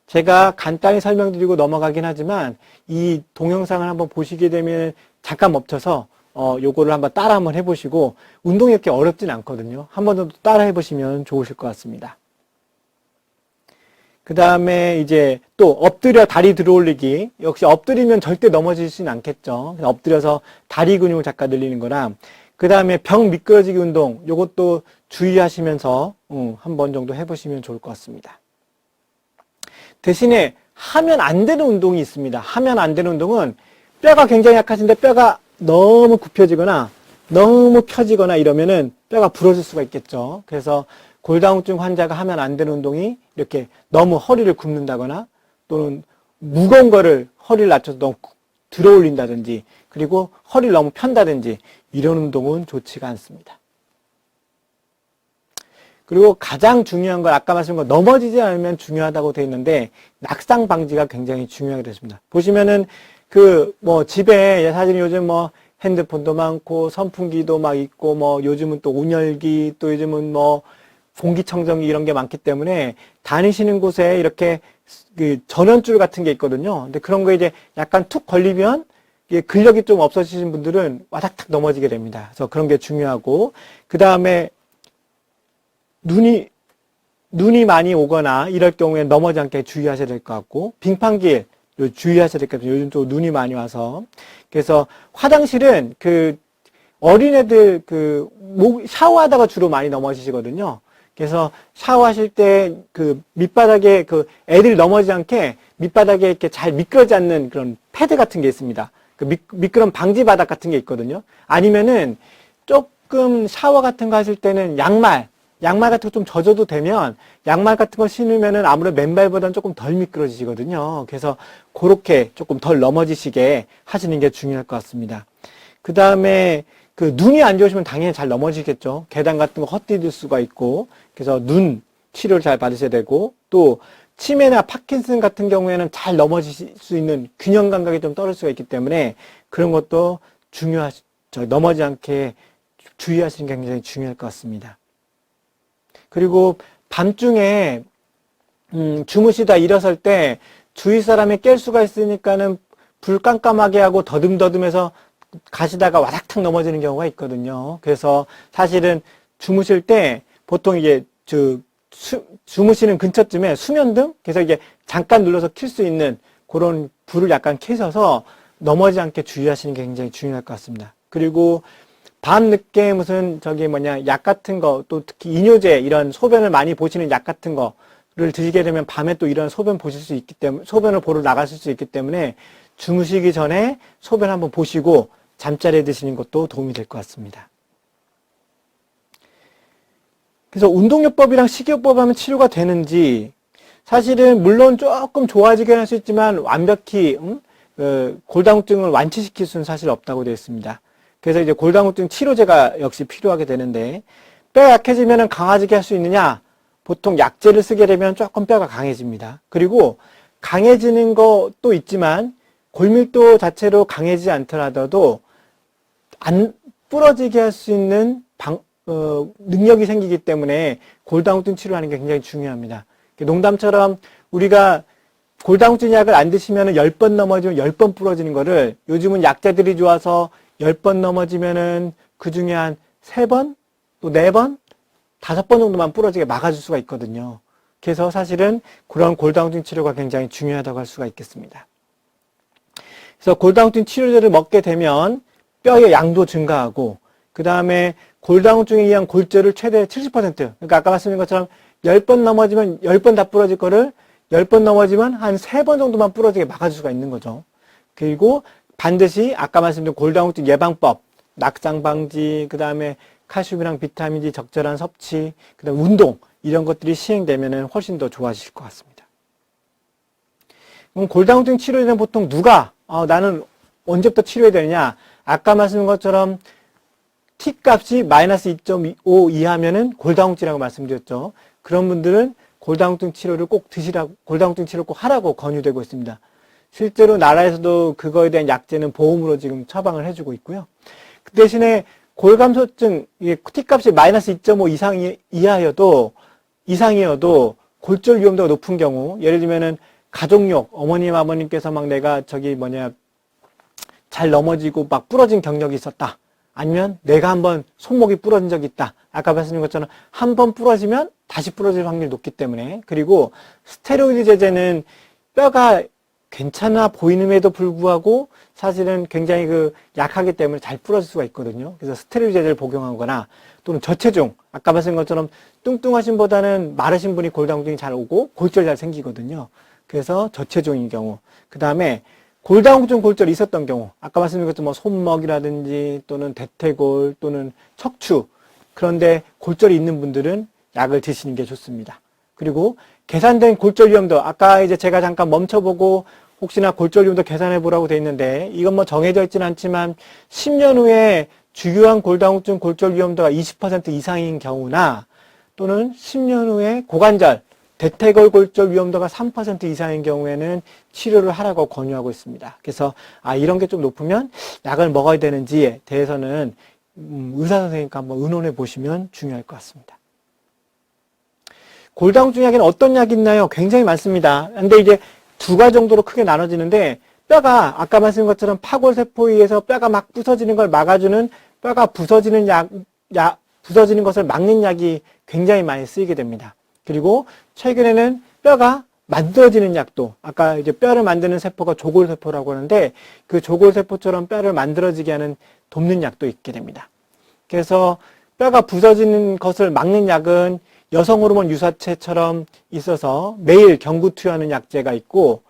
제가 간단히 설명드리고 넘어가긴 하지만 이 동영상을 한번 보시게 되면 잠깐 멈춰서 요거를 따라 한번 해보시고, 운동이 이렇게 어렵진 않거든요. 한 번 정도 따라 해보시면 좋으실 것 같습니다. 그 다음에 이제 또 엎드려 다리 들어올리기. 역시 엎드리면 절대 넘어지진 않겠죠. 엎드려서 다리 근육을 잠깐 늘리는 거랑, 그 다음에 벽 미끄러지기 운동, 요것도 주의하시면서 한 번 정도 해보시면 좋을 것 같습니다. 대신에 하면 안 되는 운동이 있습니다. 하면 안 되는 운동은 뼈가 굉장히 약하신데 뼈가 너무 굽혀지거나 너무 펴지거나 이러면은 뼈가 부러질 수가 있겠죠. 그래서 골다공증 환자가 하면 안 되는 운동이 이렇게 너무 허리를 굽는다거나 또는 무거운 거를 허리를 낮춰서 너무 들어 올린다든지, 그리고 허리를 너무 편다든지 이런 운동은 좋지가 않습니다. 그리고 가장 중요한 건 아까 말씀드린 거 넘어지지 않으면 중요하다고 되어 있는데 낙상 방지가 굉장히 중요하게 되십니다. 보시면은 집에 사실 요즘 핸드폰도 많고 선풍기도 막 있고 요즘은 또 온열기, 또 요즘은 공기청정기 이런 게 많기 때문에 다니시는 곳에 이렇게 전원줄 같은 게 있거든요. 근데 그런 거 이제 약간 툭 걸리면 근력이 좀 없어지신 분들은 와닥탁 넘어지게 됩니다. 그래서 그런 게 중요하고, 그 다음에 눈이 많이 오거나 이럴 경우에 넘어지지 않게 주의하셔야 될 것 같고, 빙판길 주의하셔야 될 것 같아요. 요즘 또 눈이 많이 와서. 그래서 화장실은 어린애들 샤워하다가 주로 많이 넘어지시거든요. 그래서 샤워하실 때 밑바닥에 애들이 넘어지지 않게 밑바닥에 이렇게 잘 미끄러지 않는 그런 패드 같은 게 있습니다. 미끄럼 방지 바닥 같은 게 있거든요. 아니면은 조금 샤워 같은 거 하실 때는 양말 같은 거 좀 젖어도 되면 양말 같은 거 신으면은 아무래도 맨발보다는 조금 덜 미끄러지거든요. 그래서 그렇게 조금 덜 넘어지시게 하시는 게 중요할 것 같습니다. 그 다음에 눈이 안 좋으시면 당연히 잘 넘어지겠죠. 계단 같은 거 헛디딜 수가 있고, 그래서 눈 치료를 잘 받으셔야 되고, 또 치매나 파킨슨 같은 경우에는 잘 넘어질 수 있는 균형 감각이 좀 떨어질 수가 있기 때문에 그런 것도 넘어지지 않게 주의하시는 게 굉장히 중요할 것 같습니다. 그리고 밤중에 주무시다 일어설 때 주위 사람이 깰 수가 있으니까는 불 깜깜하게 하고 더듬더듬해서 가시다가 와닥탁 넘어지는 경우가 있거든요. 그래서 사실은 주무실 때 보통 이게 주무시는 근처쯤에 수면등, 그래서 이게 잠깐 눌러서 켤 수 있는 그런 불을 약간 켜셔서 넘어지지 않게 주의하시는 게 굉장히 중요할 것 같습니다. 그리고 밤늦게 약 같은 거, 또 특히 이뇨제, 이런 소변을 많이 보시는 약 같은 거를 드시게 되면 밤에 또 이런 소변 보실 수 있기 때문에, 소변을 보러 나가실 수 있기 때문에 주무시기 전에 소변 한번 보시고 잠자리에 드시는 것도 도움이 될 것 같습니다. 그래서 운동요법이랑 식이요법 하면 치료가 되는지, 사실은 물론 조금 좋아지긴 할 수 있지만 완벽히 골다공증을 완치시킬 수는 사실 없다고 되어 있습니다. 그래서 이제 골다공증 치료제가 역시 필요하게 되는데, 뼈가 약해지면 강아지게 할 수 있느냐? 보통 약제를 쓰게 되면 조금 뼈가 강해집니다. 그리고 강해지는 것도 있지만 골밀도 자체로 강해지지 않더라도 안 부러지게 할 수 있는 능력이 생기기 때문에 골다공증 치료하는 게 굉장히 중요합니다. 농담처럼 우리가 골다공증 약을 안 드시면 10번 넘어지면 10번 부러지는 거를 요즘은 약제들이 좋아서 10번 넘어지면은 그 중에 한 3번, 또 4번, 5번 정도만 부러지게 막아줄 수가 있거든요. 그래서 사실은 그런 골다공증 치료가 굉장히 중요하다고 할 수가 있겠습니다. 그래서 골다공증 치료제를 먹게 되면 뼈의 양도 증가하고, 그 다음에 골다공증에 의한 골절을 최대 70%, 그러니까 아까 말씀드린 것처럼 10번 넘어지면 10번 다 부러질 거를 10번 넘어지면 한 3번 정도만 부러지게 막아줄 수가 있는 거죠. 그리고 반드시 아까 말씀드린 골다공증 예방법, 낙상 방지, 그 다음에 칼슘이랑 비타민D 적절한 섭취, 그 다음에 운동, 이런 것들이 시행되면 훨씬 더 좋아지실 것 같습니다. 그럼 골다공증 치료에는 보통 누가, 나는 언제부터 치료해야 되느냐? 아까 말씀드린 것처럼 T값이 마이너스 2.5 이하면은 골다공증이라고 말씀드렸죠. 그런 분들은 골다공증 치료를 꼭 드시라고, 골다공증 치료를 꼭 하라고 권유되고 있습니다. 실제로 나라에서도 그거에 대한 약제는 보험으로 지금 처방을 해주고 있고요. 그 대신에 골감소증, T값이 마이너스 2.5 이상이어도 골절 위험도가 높은 경우, 예를 들면은 가족력, 어머님, 아버님께서 막 내가 잘 넘어지고 막 부러진 경력이 있었다. 아니면 내가 한번 손목이 부러진 적이 있다. 아까 말씀드린 것처럼 한 번 부러지면 다시 부러질 확률이 높기 때문에. 그리고 스테로이드 제제는 뼈가 괜찮아 보이는에도 불구하고 사실은 굉장히 약하기 때문에 잘 부러질 수가 있거든요. 그래서 스테로이드 제제를 복용하거나 또는 저체중, 아까 말씀드린 것처럼 뚱뚱하신 보다는 마르신 분이 골다공증이 잘 오고 골절이 잘 생기거든요. 그래서 저체중인 경우. 그 다음에 골다공증 골절이 있었던 경우, 아까 말씀드린 것처럼 뭐 손목이라든지 또는 대퇴골 또는 척추, 그런데 골절이 있는 분들은 약을 드시는 게 좋습니다. 그리고 계산된 골절 위험도, 아까 이제 제가 잠깐 멈춰보고 혹시나 골절 위험도 계산해 보라고 돼 있는데, 이건 뭐 정해져 있지는 않지만 10년 후에 주요한 골다공증 골절 위험도가 20% 이상인 경우나 또는 10년 후에 고관절, 대퇴골 골절 위험도가 3% 이상인 경우에는 치료를 하라고 권유하고 있습니다. 그래서 이런 게 좀 높으면 약을 먹어야 되는지에 대해서는 의사 선생님과 한번 의논해 보시면 중요할 것 같습니다. 골다공증 약에는 어떤 약이 있나요? 굉장히 많습니다. 근데 이제 두 가지 정도로 크게 나눠지는데, 뼈가 아까 말씀드린 것처럼 파골세포에 의해서 뼈가 막 부서지는 걸 막아주는, 뼈가 부서지는 부서지는 것을 막는 약이 굉장히 많이 쓰이게 됩니다. 그리고 최근에는 뼈가 만들어지는 약도, 아까 이제 뼈를 만드는 세포가 조골세포라고 하는데, 그 조골세포처럼 뼈를 만들어지게 하는 돕는 약도 있게 됩니다. 그래서 뼈가 부서지는 것을 막는 약은 여성 호르몬 유사체처럼 있어서 매일 경구 투여하는 약제가 있고,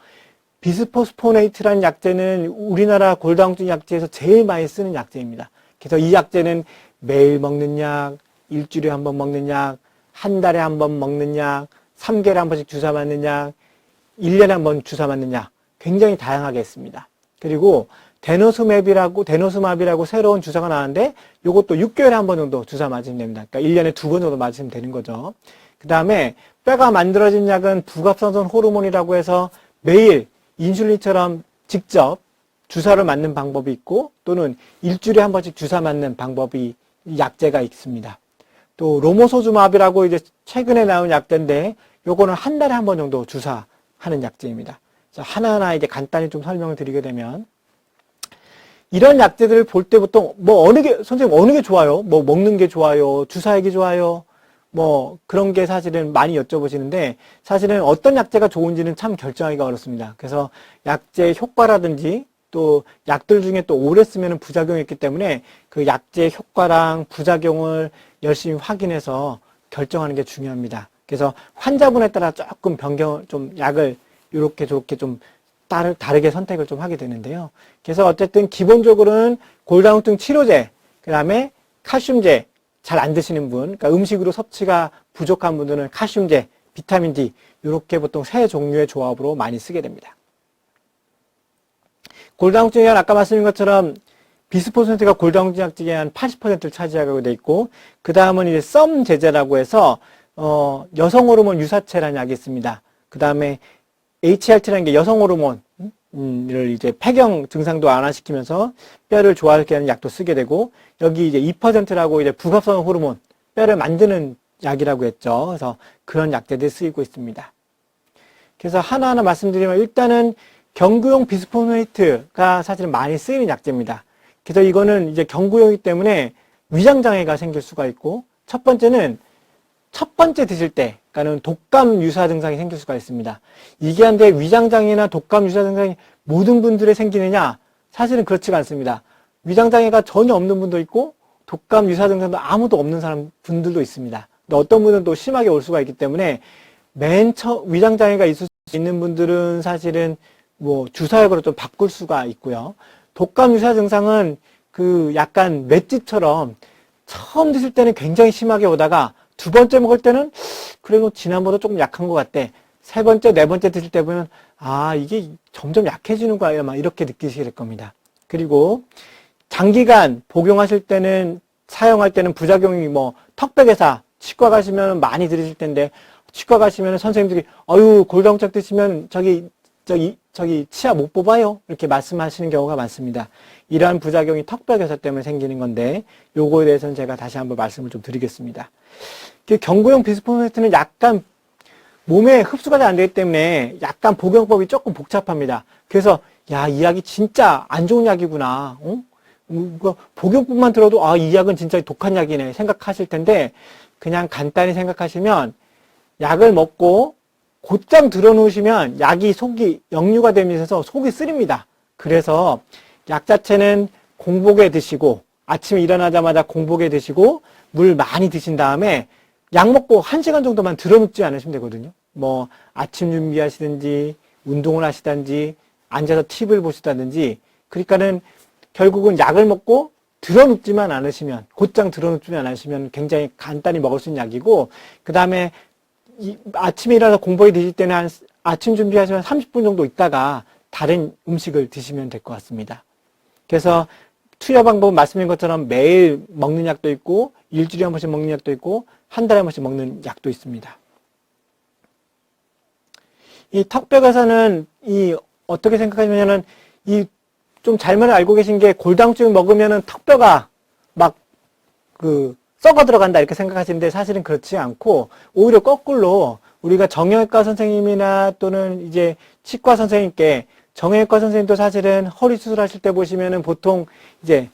비스포스포네이트라는 약제는 우리나라 골다공증 약제에서 제일 많이 쓰는 약제입니다. 그래서 이 약제는 매일 먹는 약, 일주일에 한 번 먹는 약, 한 달에 한 번 먹는 약, 3개월에 한 번씩 주사 맞는 약, 1년에 한 번 주사 맞는 약, 굉장히 다양하게 있습니다. 그리고 데노스마비라고 새로운 주사가 나왔는데, 이것도 6개월에 한 번 정도 주사 맞으면 됩니다. 그러니까 1년에 2번 정도 맞으면 되는 거죠. 그 다음에 뼈가 만들어진 약은 부갑선선 호르몬이라고 해서 매일 인슐린처럼 직접 주사를 맞는 방법이 있고, 또는 일주일에 한 번씩 주사 맞는 방법이 약제가 있습니다. 또 로모소주마비라고 이제 최근에 나온 약제인데, 요거는 한 달에 한 번 정도 주사하는 약제입니다. 그래서 하나하나 이제 간단히 좀 설명을 드리게 되면, 이런 약제들을 볼 때 보통 선생님 어느 게 좋아요? 뭐 먹는 게 좋아요? 주사하기 좋아요? 뭐 그런 게 사실은 많이 여쭤보시는데, 사실은 어떤 약제가 좋은지는 참 결정하기가 어렵습니다. 그래서 약제의 효과라든지 또 약들 중에 또 오래 쓰면 부작용이 있기 때문에 그 약제의 효과랑 부작용을 열심히 확인해서 결정하는 게 중요합니다. 그래서 환자분에 따라 조금 약을 이렇게 저렇게 좀 다르게 선택을 좀 하게 되는데요. 그래서 어쨌든 기본적으로는 골다공증 치료제, 그 다음에 칼슘제 잘 안 드시는 분, 그러니까 음식으로 섭취가 부족한 분들은 칼슘제, 비타민 D 이렇게 보통 세 종류의 조합으로 많이 쓰게 됩니다. 골다공증 약은 아까 말씀드린 것처럼 비스포스네이트가 골다공증 약 중에 한 80%를 차지하게 돼 있고, 그 다음은 이제 썸 제제라고 해서 여성 호르몬 유사체라는 약이 있습니다. 그 다음에 HRT라는 게 여성 호르몬을 이제 폐경 증상도 완화시키면서 뼈를 좋아하게 하는 약도 쓰게 되고, 여기 이제 2%라고 이제 부갑선 호르몬, 뼈를 만드는 약이라고 했죠. 그래서 그런 약제들이 쓰이고 있습니다. 그래서 하나하나 말씀드리면, 일단은 경구용 비스포네이트가 사실은 많이 쓰이는 약제입니다. 그래서 이거는 이제 경구용이기 때문에 위장장애가 생길 수가 있고, 첫 번째 드실 때, 그러니까는 독감 유사 증상이 생길 수가 있습니다. 이게 한데 위장장애나 독감 유사 증상이 모든 분들에 생기느냐? 사실은 그렇지가 않습니다. 위장장애가 전혀 없는 분도 있고, 독감 유사 증상도 아무도 없는 분들도 있습니다. 근데 어떤 분은 또 심하게 올 수가 있기 때문에 위장장애가 있을 수 있는 분들은 사실은 뭐 주사약으로 좀 바꿀 수가 있고요. 독감 유사 증상은 그 약간 맷집처럼 처음 드실 때는 굉장히 심하게 오다가 두 번째 먹을 때는 그래도 지난번보다 조금 약한 것 같대. 세 번째, 네 번째 드실 때 보면 아, 이게 점점 약해지는 거예요. 막 이렇게 느끼시게 될 겁니다. 그리고 장기간 복용하실 때는 사용할 때는 부작용이 뭐 턱백에사 치과 가시면 많이 들으실 텐데 치과 가시면 선생님들이 어유 골다공증 드시면 저기 치아 못 뽑아요 이렇게 말씀하시는 경우가 많습니다. 이러한 부작용이 턱벽에서 때문에 생기는 건데 요거에 대해서는 제가 다시 한번 말씀을 좀 드리겠습니다. 경구용 비스포스페트는 약간 몸에 흡수가 잘 안 되기 때문에 약간 복용법이 조금 복잡합니다. 그래서 야, 이 약이 진짜 안 좋은 약이구나. 복용법만 들어도 아, 이 약은 진짜 독한 약이네 생각하실 텐데 그냥 간단히 생각하시면 약을 먹고 곧장 들어놓으시면 약이 속이 역류가 되면서 속이 쓰립니다. 그래서 약 자체는 공복에 드시고 아침에 일어나자마자 공복에 드시고 물 많이 드신 다음에 약 먹고 1시간 정도만 들어놓지 않으시면 되거든요. 뭐 아침 준비하시든지 운동을 하시든지 앉아서 TV를 보시다든지 그러니까는 결국은 약을 먹고 들어눕지만 않으시면 곧장 들어눕지만 않으시면 굉장히 간단히 먹을 수 있는 약이고 그 다음에 아침에 일어나서 공복에 드실 때는 한 아침 준비하시면 30분 정도 있다가 다른 음식을 드시면 될 것 같습니다. 그래서 투여 방법은 말씀드린 것처럼 매일 먹는 약도 있고 일주일에 한 번씩 먹는 약도 있고 한 달에 한 번씩 먹는 약도 있습니다. 이 턱벽에서는 어떻게 생각하시면은 좀 잘못 알고 계신 게 골다공증 먹으면은 턱뼈가 막 썩어 들어간다 이렇게 생각하시는데 사실은 그렇지 않고 오히려 거꾸로 우리가 정형외과 선생님이나 또는 이제 치과 선생님께 정형외과 선생님도 사실은 허리 수술하실 때 보시면은 보통 이제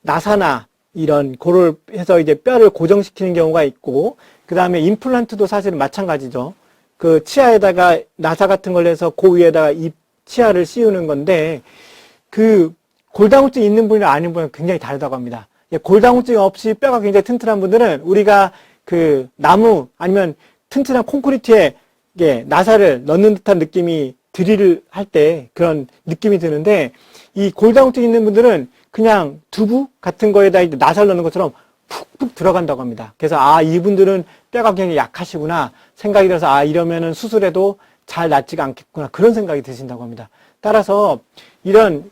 나사나 이런 고를 해서 이제 뼈를 고정시키는 경우가 있고 그 다음에 임플란트도 사실은 마찬가지죠. 그 치아에다가 나사 같은 걸 해서 그 위에다가 이 치아를 씌우는 건데 그 골다공증 있는 분이랑 아닌 분은 굉장히 다르다고 합니다. 골다공증 없이 뼈가 굉장히 튼튼한 분들은 우리가 그 나무 아니면 튼튼한 콘크리트에 나사를 넣는 듯한 느낌이 드릴을 할 때 그런 느낌이 드는데 이 골다공증 있는 분들은 그냥 두부 같은 거에다 이제 나사를 넣는 것처럼 푹푹 들어간다고 합니다. 그래서 아, 이분들은 뼈가 굉장히 약하시구나 생각이 들어서 아, 이러면은 수술해도 잘 낫지가 않겠구나 그런 생각이 드신다고 합니다. 따라서 이런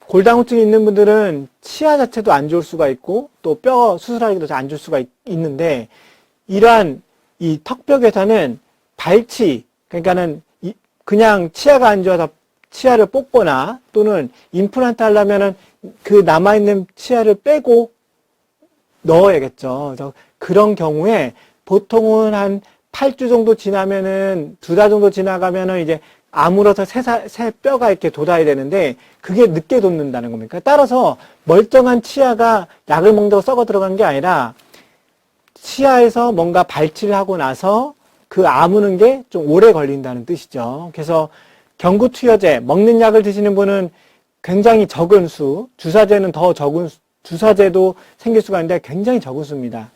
골다공증이 있는 분들은 치아 자체도 안 좋을 수가 있고 또 뼈 수술하기도 안 좋을 수가 있는데 이러한 이 턱벽에서는 발치 그러니까는 그냥 치아가 안 좋아서 치아를 뽑거나 또는 임플란트 하려면은 그 남아있는 치아를 빼고 넣어야겠죠. 그래서 그런 경우에 보통은 한 8주 정도 지나면은 2달 정도 지나가면은 이제 아물어서 새 뼈가 이렇게 돋아야 되는데 그게 늦게 돋는다는 겁니다. 따라서 멀쩡한 치아가 약을 먹는다고 썩어 들어간 게 아니라 치아에서 뭔가 발치를 하고 나서 그 아무는 게 좀 오래 걸린다는 뜻이죠. 그래서 경구투여제 먹는 약을 드시는 분은 굉장히 적은 수, 주사제는 더 적은 주사제도 생길 수가 있는데 굉장히 적은 수입니다.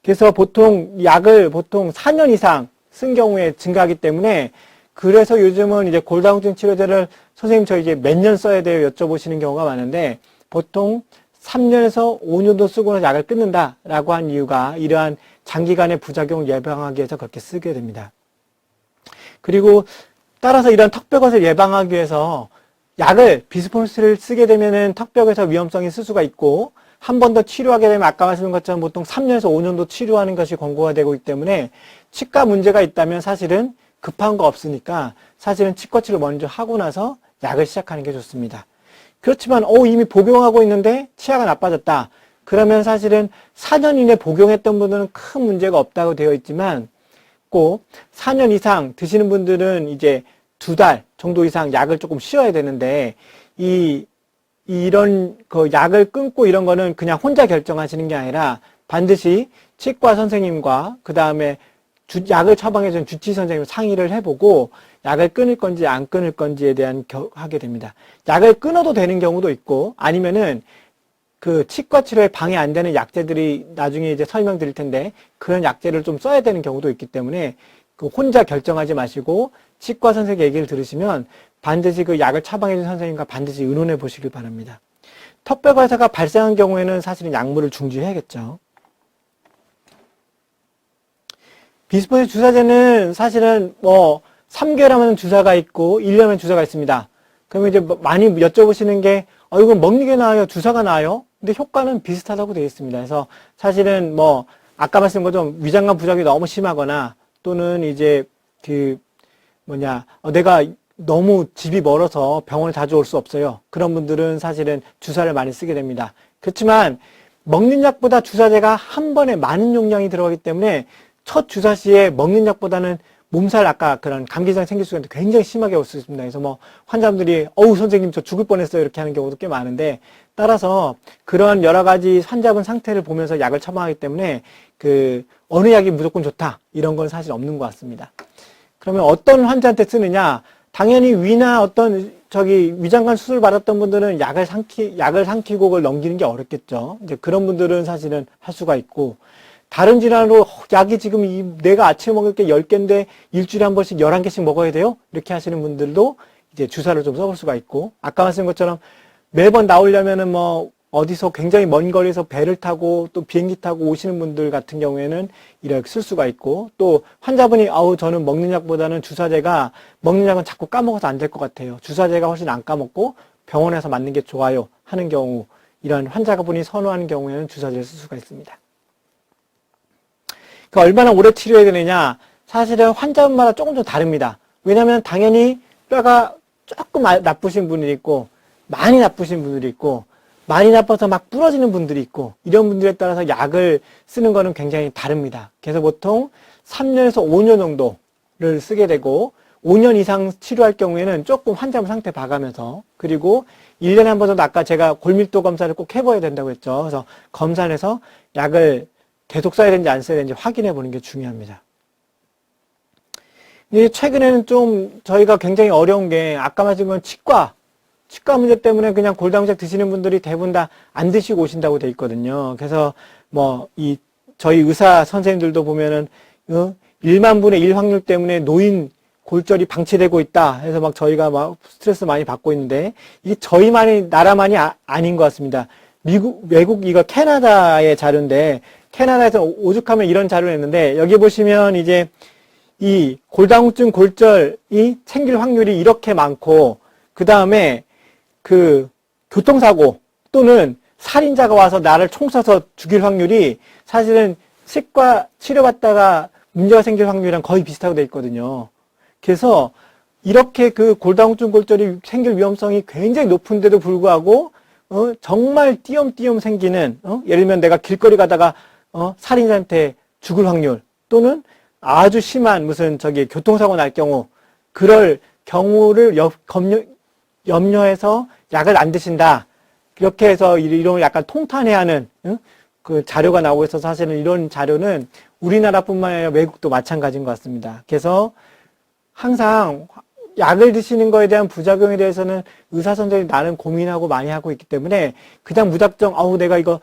그래서 보통 약을 4년 이상 쓴 경우에 증가하기 때문에 그래서 요즘은 이제 골다공증 치료제를 선생님 저 이제 몇 년 써야 돼요 여쭤보시는 경우가 많은데 보통 3년에서 5년도 쓰고는 약을 끊는다라고 한 이유가 이러한 장기간의 부작용을 예방하기 위해서 그렇게 쓰게 됩니다. 그리고 따라서 이런 턱벽옷을 예방하기 위해서 약을 비스포스를 쓰게 되면은 턱벽에서 위험성이 있을 수가 있고 한 번 더 치료하게 되면 아까 말씀드린 것처럼 보통 3년에서 5년도 치료하는 것이 권고가 되고 있기 때문에 치과 문제가 있다면 사실은 급한 거 없으니까 사실은 치과 치료 먼저 하고 나서 약을 시작하는 게 좋습니다. 그렇지만 이미 복용하고 있는데 치아가 나빠졌다. 그러면 사실은 4년 이내 복용했던 분들은 큰 문제가 없다고 되어 있지만 꼭 4년 이상 드시는 분들은 이제 2달 정도 이상 약을 조금 쉬어야 되는데 이런 그 약을 끊고 이런 거는 그냥 혼자 결정하시는 게 아니라 반드시 치과 선생님과 그 다음에 약을 처방해주는 주치 선생님 상의를 해보고 약을 끊을 건지 안 끊을 건지에 대한 하게 됩니다. 약을 끊어도 되는 경우도 있고 아니면은 그 치과 치료에 방해 안 되는 약제들이 나중에 이제 설명드릴 텐데 그런 약제를 좀 써야 되는 경우도 있기 때문에 그 혼자 결정하지 마시고 치과 선생님 얘기를 들으시면 반드시 그 약을 처방해 준 선생님과 반드시 의논해 보시길 바랍니다. 턱뼈과사가 발생한 경우에는 사실은 약물을 중지해야겠죠. 비스포시 주사제는 사실은 뭐 3개월 하면 주사가 있고 1년 하면 주사가 있습니다. 그러면 이제 많이 여쭤보시는 게 이건 먹는 게 나아요? 주사가 나아요? 근데 효과는 비슷하다고 되어 있습니다. 그래서 사실은 뭐 아까 말씀드린 것처럼 위장관 부작용이 너무 심하거나 또는 이제 내가 너무 집이 멀어서 병원에 자주 올 수 없어요. 그런 분들은 사실은 주사를 많이 쓰게 됩니다. 그렇지만 먹는 약보다 주사제가 한 번에 많은 용량이 들어가기 때문에 첫 주사 시에 먹는 약보다는 몸살 아까 그런 감기장이 생길 수가 있는데 굉장히 심하게 올 수 있습니다. 그래서 뭐 환자분들이 선생님 저 죽을 뻔했어요 이렇게 하는 경우도 꽤 많은데 따라서 그런 여러 가지 환자분 상태를 보면서 약을 처방하기 때문에 어느 약이 무조건 좋다 이런 건 사실 없는 것 같습니다. 그러면 어떤 환자한테 쓰느냐? 당연히 위나 어떤 위장관 수술 받았던 분들은 약을 삼키고 그걸 넘기는 게 어렵겠죠. 이제 그런 분들은 사실은 할 수가 있고 다른 질환으로 약이 지금 내가 아침에 먹을 게 10개인데 일주일에 한 번씩 11개씩 먹어야 돼요? 이렇게 하시는 분들도 이제 주사를 좀 써볼 수가 있고 아까 말씀드린 것처럼 매번 나오려면은 뭐 어디서 굉장히 먼 거리에서 배를 타고 또 비행기 타고 오시는 분들 같은 경우에는 이렇게 쓸 수가 있고 또 환자분이 저는 먹는 약보다는 주사제가 먹는 약은 자꾸 까먹어서 안 될 것 같아요. 주사제가 훨씬 안 까먹고 병원에서 맞는 게 좋아요 하는 경우 이런 환자분이 선호하는 경우에는 주사제를 쓸 수가 있습니다. 얼마나 오래 치료해야 되느냐 사실은 환자분마다 조금 좀 다릅니다. 왜냐하면 당연히 뼈가 조금 나쁘신 분들이 있고 많이 나쁘신 분들이 있고 많이 나빠서 막 부러지는 분들이 있고 이런 분들에 따라서 약을 쓰는 거는 굉장히 다릅니다. 그래서 보통 3년에서 5년 정도를 쓰게 되고 5년 이상 치료할 경우에는 조금 환자분 상태 봐가면서 그리고 1년에 한 번 정도 아까 제가 골밀도 검사를 꼭 해봐야 된다고 했죠. 그래서 검사를 해서 약을 계속 써야 되는지 안 써야 되는지 확인해 보는 게 중요합니다. 근데 최근에는 좀 저희가 굉장히 어려운 게 아까 말씀드린 건 치과 문제 때문에 그냥 골다공증 드시는 분들이 대부분 다 안 드시고 오신다고 돼 있거든요. 그래서 저희 의사 선생님들도 보면은 1만 분의 1 확률 때문에 노인 골절이 방치되고 있다 해서 막 저희가 막 스트레스 많이 받고 있는데 이게 나라만이 아닌 것 같습니다. 외국 이거 캐나다의 자료인데 캐나다에서 오죽하면 이런 자료를 냈는데 여기 보시면 이제 이 골다공증 골절이 생길 확률이 이렇게 많고 그 다음에 교통사고 또는 살인자가 와서 나를 총 쏴서 죽일 확률이 사실은 치과 치료받다가 문제가 생길 확률이랑 거의 비슷하게 돼 있거든요. 그래서 이렇게 골다공증 골절이 생길 위험성이 굉장히 높은데도 불구하고 정말 띄엄띄엄 생기는 예를 들면 내가 길거리 가다가 살인자한테 죽을 확률 또는 아주 심한 교통사고 날 경우 그럴 경우를 염려해서 약을 안 드신다. 이렇게 해서 이런 약간 통탄해하는 자료가 나오고 있어서 사실은 이런 자료는 우리나라뿐만 아니라 외국도 마찬가지인 것 같습니다. 그래서 항상 약을 드시는 거에 대한 부작용에 대해서는 의사 선생님이 나는 고민하고 많이 하고 있기 때문에 그냥 무작정 내가 이거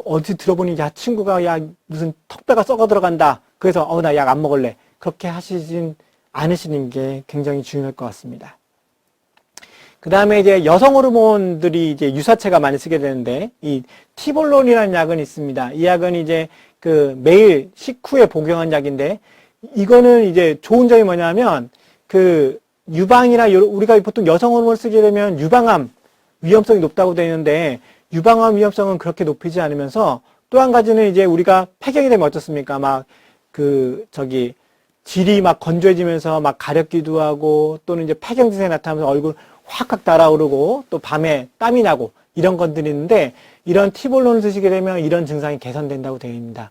어디 들어보니 친구가 무슨 턱뼈가 썩어 들어간다. 그래서 나 약 안 먹을래. 그렇게 하시진 않으시는 게 굉장히 중요할 것 같습니다. 그 다음에 이제 여성 호르몬들이 이제 유사체가 많이 쓰게 되는데 이 티볼론이라는 약은 있습니다. 이 약은 이제 매일 식후에 복용한 약인데 이거는 이제 좋은 점이 뭐냐면 유방이나 우리가 보통 여성 호르몬을 쓰게 되면 유방암 위험성이 높다고 되어 있는데 유방암 위험성은 그렇게 높이지 않으면서 또 한 가지는 이제 우리가 폐경이 되면 어떻습니까? 질이 건조해지면서 가렵기도 하고 또는 이제 폐경 증상이 나타나면서 얼굴 확 달아오르고 또 밤에 땀이 나고 이런 것들이 있는데 이런 티볼론을 드시게 되면 이런 증상이 개선된다고 되어 있습니다.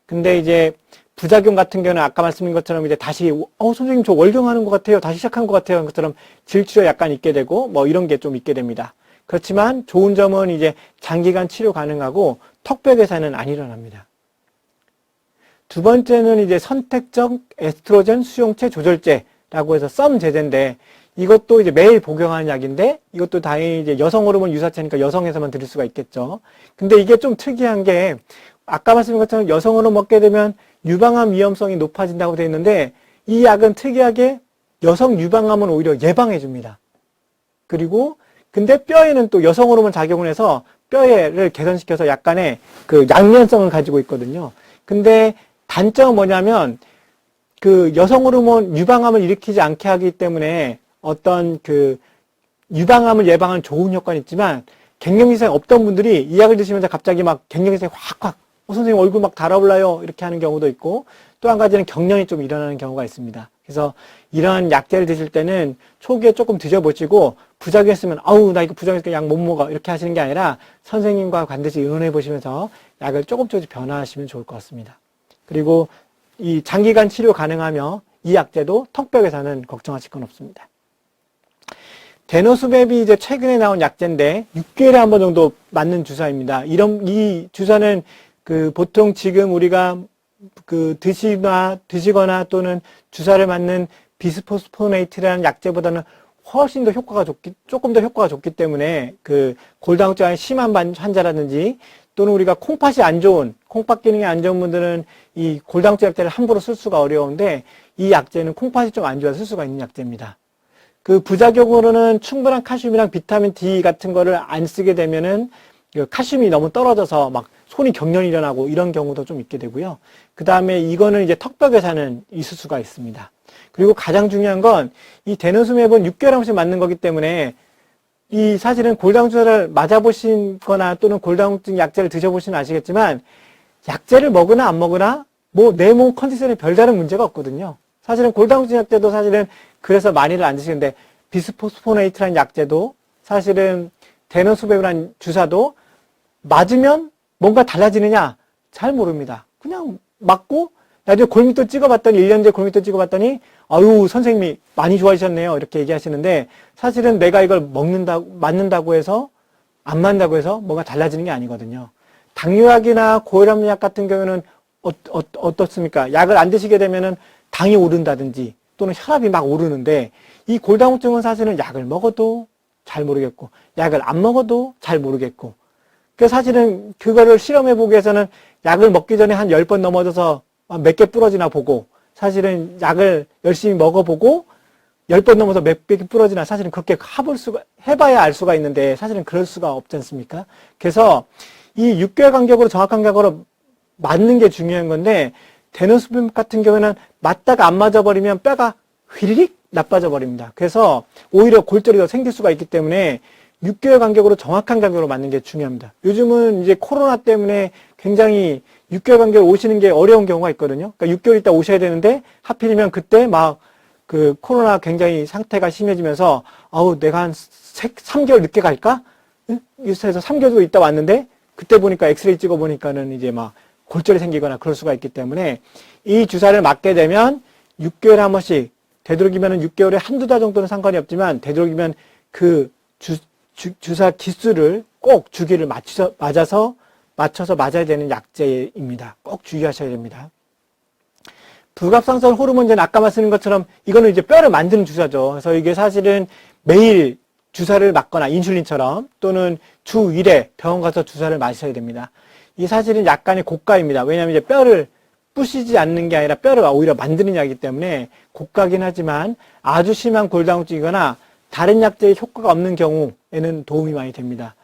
근데 이제 부작용 같은 경우는 아까 말씀드린 것처럼 이제 다시 선생님 저 월경하는 것 같아요. 다시 시작한 것 같아요. 것처럼 질치료 약간 있게 되고 이런 게 좀 있게 됩니다. 그렇지만 좋은 점은 이제 장기간 치료 가능하고 턱뼈 괴사는 안 일어납니다. 두 번째는 이제 선택적 에스트로겐 수용체 조절제라고 해서 썸 제제인데 이것도 이제 매일 복용하는 약인데 이것도 당연히 이제 여성 호르몬 유사체니까 여성에서만 드릴 수가 있겠죠. 근데 이게 좀 특이한 게 아까 말씀드린 것처럼 여성 호르몬 먹게 되면 유방암 위험성이 높아진다고 되어 있는데 이 약은 특이하게 여성 유방암은 오히려 예방해 줍니다. 그리고 근데 뼈에는 또 여성 호르몬 작용을 해서 뼈를 개선시켜서 약간의 그 양면성을 가지고 있거든요. 근데 단점은 뭐냐면 그 여성 호르몬 유방암을 일으키지 않게 하기 때문에 어떤 그 유방암을 예방하는 좋은 효과는 있지만 갱년기증이 없던 분들이 이 약을 드시면서 갑자기 막 갱년기증이 확 선생님 얼굴 막 달아올라요 이렇게 하는 경우도 있고 또 한 가지는 경련이 좀 일어나는 경우가 있습니다. 그래서 이런 약제를 드실 때는 초기에 조금 드셔보시고 부작용했으면 아우 나 이거 부작용했으니까 약 못 먹어 이렇게 하시는 게 아니라 선생님과 반드시 의논해 보시면서 약을 조금씩 변화하시면 좋을 것 같습니다. 그리고 이 장기간 치료 가능하며 이 약제도 턱벽에서는 걱정하실 건 없습니다. 데노스맵이 이제 최근에 나온 약제인데 6개월에 한 번 정도 맞는 주사입니다. 이 주사는 그 보통 지금 우리가 그 드시거나 또는 주사를 맞는 비스포스포네이트라는 약제보다는 훨씬 더 조금 더 효과가 좋기 때문에 그 골다공증이 심한 환자라든지 또는 우리가 콩팥이 안 좋은, 콩팥 기능이 안 좋은 분들은 이 골다공증 약제를 함부로 쓸 수가 어려운데 이 약제는 콩팥이 좀 안 좋아서 쓸 수가 있는 약제입니다. 그 부작용으로는 충분한 칼슘이랑 비타민 D 같은 거를 안 쓰게 되면은 칼슘이 너무 떨어져서 막 손이 경련이 일어나고 이런 경우도 좀 있게 되고요. 그 다음에 이거는 이제 턱벽에서는 있을 수가 있습니다. 그리고 가장 중요한 건 이 데노스맵은 6개월에 한 번씩 맞는 거기 때문에 이 사실은 골다공증을 맞아보신 거나 또는 골다공증 약제를 드셔보시면 아시겠지만 약제를 먹으나 안 먹으나 뭐 내 몸 컨디션에 별다른 문제가 없거든요. 사실은 골다공증 약제도 사실은 그래서 많이를 안 드시는데 비스포스포네이트라는 약제도 사실은 데노스맵이라는 주사도 맞으면 뭔가 달라지느냐 잘 모릅니다. 그냥 맞고 나중에 골밑도 찍어봤더니 1년 뒤에 골밑도 찍어봤더니 아유 선생님이 많이 좋아지셨네요 이렇게 얘기하시는데 사실은 내가 이걸 맞는다고 해서 안 맞는다고 해서 뭔가 달라지는 게 아니거든요. 당뇨약이나 고혈압약 같은 경우는 어떻습니까? 약을 안 드시게 되면은 당이 오른다든지 또는 혈압이 막 오르는데 이 골다공증은 사실은 약을 먹어도 잘 모르겠고 약을 안 먹어도 잘 모르겠고 그 사실은 그거를 실험해 보기 위해서는 약을 먹기 전에 한 10번 넘어져서 몇 개 부러지나 보고 사실은 약을 열심히 먹어보고 10번 넘어서 몇 개 부러지나 사실은 그렇게 해봐야 알 수가 있는데 사실은 그럴 수가 없지 않습니까? 그래서 이 6개월 간격으로 정확한 간격으로 맞는 게 중요한 건데 데노스맵 같은 경우에는 맞다가 안 맞아버리면 뼈가 휘리릭 나빠져 버립니다. 그래서 오히려 골절이 더 생길 수가 있기 때문에 6개월 간격으로 정확한 간격으로 맞는 게 중요합니다. 요즘은 이제 코로나 때문에 굉장히 6개월 간격으로 오시는 게 어려운 경우가 있거든요. 그러니까 6개월 있다 오셔야 되는데 하필이면 그때 막 그 코로나 굉장히 상태가 심해지면서 아우 내가 한 3개월 늦게 갈까? 그래서 3개월 있다 왔는데 그때 보니까 엑스레이 찍어 보니까는 이제 막 골절이 생기거나 그럴 수가 있기 때문에 이 주사를 맞게 되면 6개월에 한 번씩 되도록이면 6개월에 한두 달 정도는 상관이 없지만 되도록이면 그 주사 기수를 꼭 주기를 맞춰서 맞아야 되는 약제입니다. 꼭 주의하셔야 됩니다. 부갑상선 호르몬제는 아까 말씀드린 것처럼 이거는 이제 뼈를 만드는 주사죠. 그래서 이게 사실은 매일 주사를 맞거나 인슐린처럼 또는 주 1회 병원 가서 주사를 맞으셔야 됩니다. 이 사실은 약간의 고가입니다. 왜냐하면 이제 뼈를 부시지 않는 게 아니라 뼈를 오히려 만드는 약이기 때문에 고가긴 하지만 아주 심한 골다공증이거나 다른 약제의 효과가 없는 경우에는 도움이 많이 됩니다.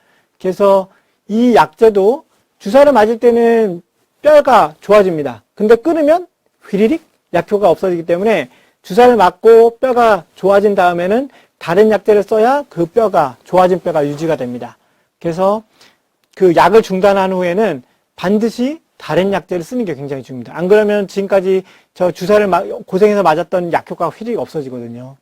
그래서 이 약제도 주사를 맞을 때는 뼈가 좋아집니다. 근데 끊으면 휘리릭 약효가 없어지기 때문에 주사를 맞고 뼈가 좋아진 다음에는 다른 약제를 써야 그 뼈가 좋아진 뼈가 유지가 됩니다. 그래서 그 약을 중단한 후에는 반드시 다른 약제를 쓰는 게 굉장히 중요합니다. 안 그러면 지금까지 저 주사를 고생해서 맞았던 약효과가 휘리릭 없어지거든요.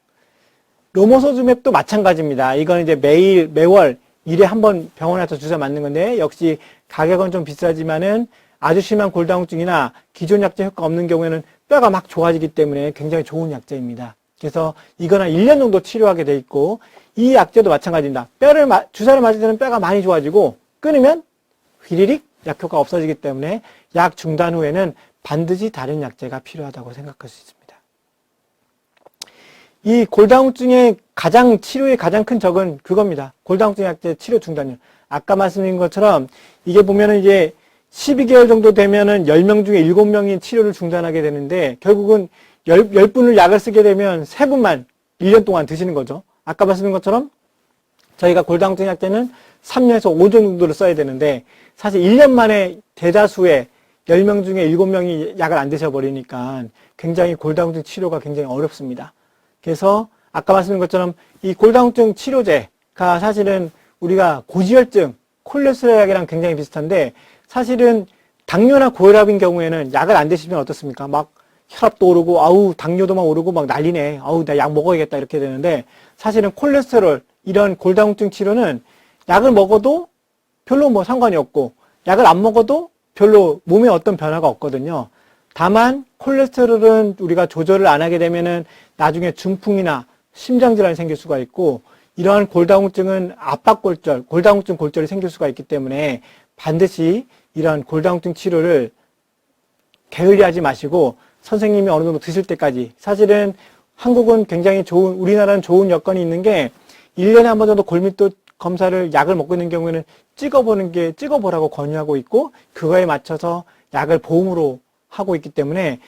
로모소즈맵도 마찬가지입니다. 이건 이제 매월 1회 한 번 병원에 가서 주사 맞는 건데 역시 가격은 좀 비싸지만은 아주 심한 골다공증이나 기존 약제 효과 없는 경우에는 뼈가 막 좋아지기 때문에 굉장히 좋은 약제입니다. 그래서 이거는 1년 정도 치료하게 돼 있고 이 약제도 마찬가지입니다. 주사를 맞을 때는 뼈가 많이 좋아지고 끊으면 휘리릭 약효가 없어지기 때문에 약 중단 후에는 반드시 다른 약제가 필요하다고 생각할 수 있습니다. 이 골다공증의 치료의 가장 큰 적은 그겁니다. 골다공증 약제 치료 중단율. 아까 말씀드린 것처럼 이게 보면은 이제 12개월 정도 되면은 10명 중에 7명이 치료를 중단하게 되는데, 결국은 10분을 약을 쓰게 되면 3분만 1년 동안 드시는 거죠. 아까 말씀드린 것처럼 저희가 골다공증 약제는 3년에서 5년 정도를 써야 되는데, 사실 1년 만에 대다수의 10명 중에 7명이 약을 안 드셔버리니까 굉장히 골다공증 치료가 굉장히 어렵습니다. 그래서 아까 말씀드린 것처럼 이 골다공증 치료제가 사실은 우리가 고지혈증, 콜레스테롤 약이랑 굉장히 비슷한데, 사실은 당뇨나 고혈압인 경우에는 약을 안 드시면 어떻습니까? 막 혈압도 오르고, 아우, 당뇨도 막 오르고 막 난리네. 아우, 나 약 먹어야겠다. 이렇게 되는데, 사실은 콜레스테롤, 이런 골다공증 치료는 약을 먹어도 별로 뭐 상관이 없고, 약을 안 먹어도 별로 몸에 어떤 변화가 없거든요. 다만, 콜레스테롤은 우리가 조절을 안 하게 되면은 나중에 중풍이나 심장질환이 생길 수가 있고, 이러한 골다공증은 압박골절, 골다공증 골절이 생길 수가 있기 때문에 반드시 이러한 골다공증 치료를 게을리하지 마시고 선생님이 어느 정도 드실 때까지, 사실은 한국은 굉장히 우리나라는 좋은 여건이 있는 게 1년에 한 번 정도 골밀도 검사를 약을 먹고 있는 경우에는 찍어보라고 권유하고 있고, 그거에 맞춰서 약을 보험으로 하고 있기 때문에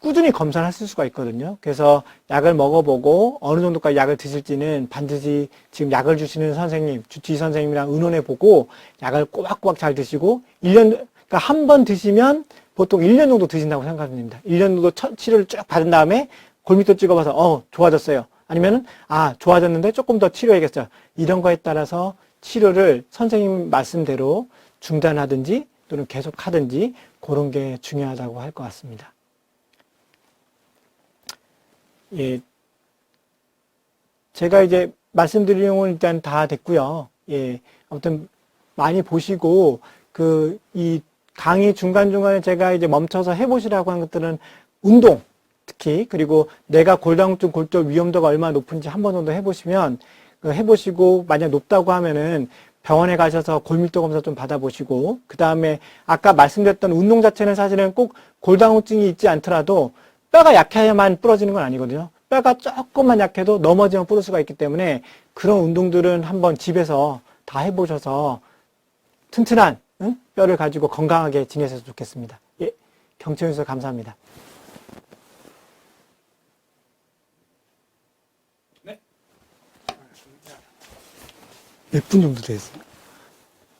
꾸준히 검사를 하실 수가 있거든요. 그래서 약을 먹어보고 어느 정도까지 약을 드실지는 반드시 지금 약을 주시는 선생님, 주치의 선생님이랑 의논해보고 약을 꼬박꼬박 잘 드시고, 그러니까 한 번 드시면 보통 1년 정도 드신다고 생각하면 됩니다. 1년 정도 치료를 쭉 받은 다음에 골밀도 찍어봐서 좋아졌어요. 아니면은 좋아졌는데 조금 더 치료해야겠어요. 이런 거에 따라서 치료를 선생님 말씀대로 중단하든지 또는 계속 하든지 그런 게 중요하다고 할 것 같습니다. 예, 제가 이제 말씀드린 내용은 일단 다 됐고요. 예, 아무튼 많이 보시고 이 강의 중간중간에 제가 이제 멈춰서 해보시라고 한 것들은 운동, 특히, 그리고 내가 골다공증 골절 위험도가 얼마나 높은지 한 번 정도 해보시면, 해보시고, 만약 높다고 하면은 병원에 가셔서 골밀도 검사 좀 받아보시고, 그 다음에 아까 말씀드렸던 운동 자체는 사실은 꼭 골다공증이 있지 않더라도 뼈가 약해야만 부러지는 건 아니거든요. 뼈가 조금만 약해도 넘어지면 부러질 수가 있기 때문에 그런 운동들은 한번 집에서 다 해보셔서 튼튼한 뼈를 가지고 건강하게 지내셨으면 좋겠습니다. 예, 경청해 주셔서 감사합니다. 네. 몇 분 정도 됐어요?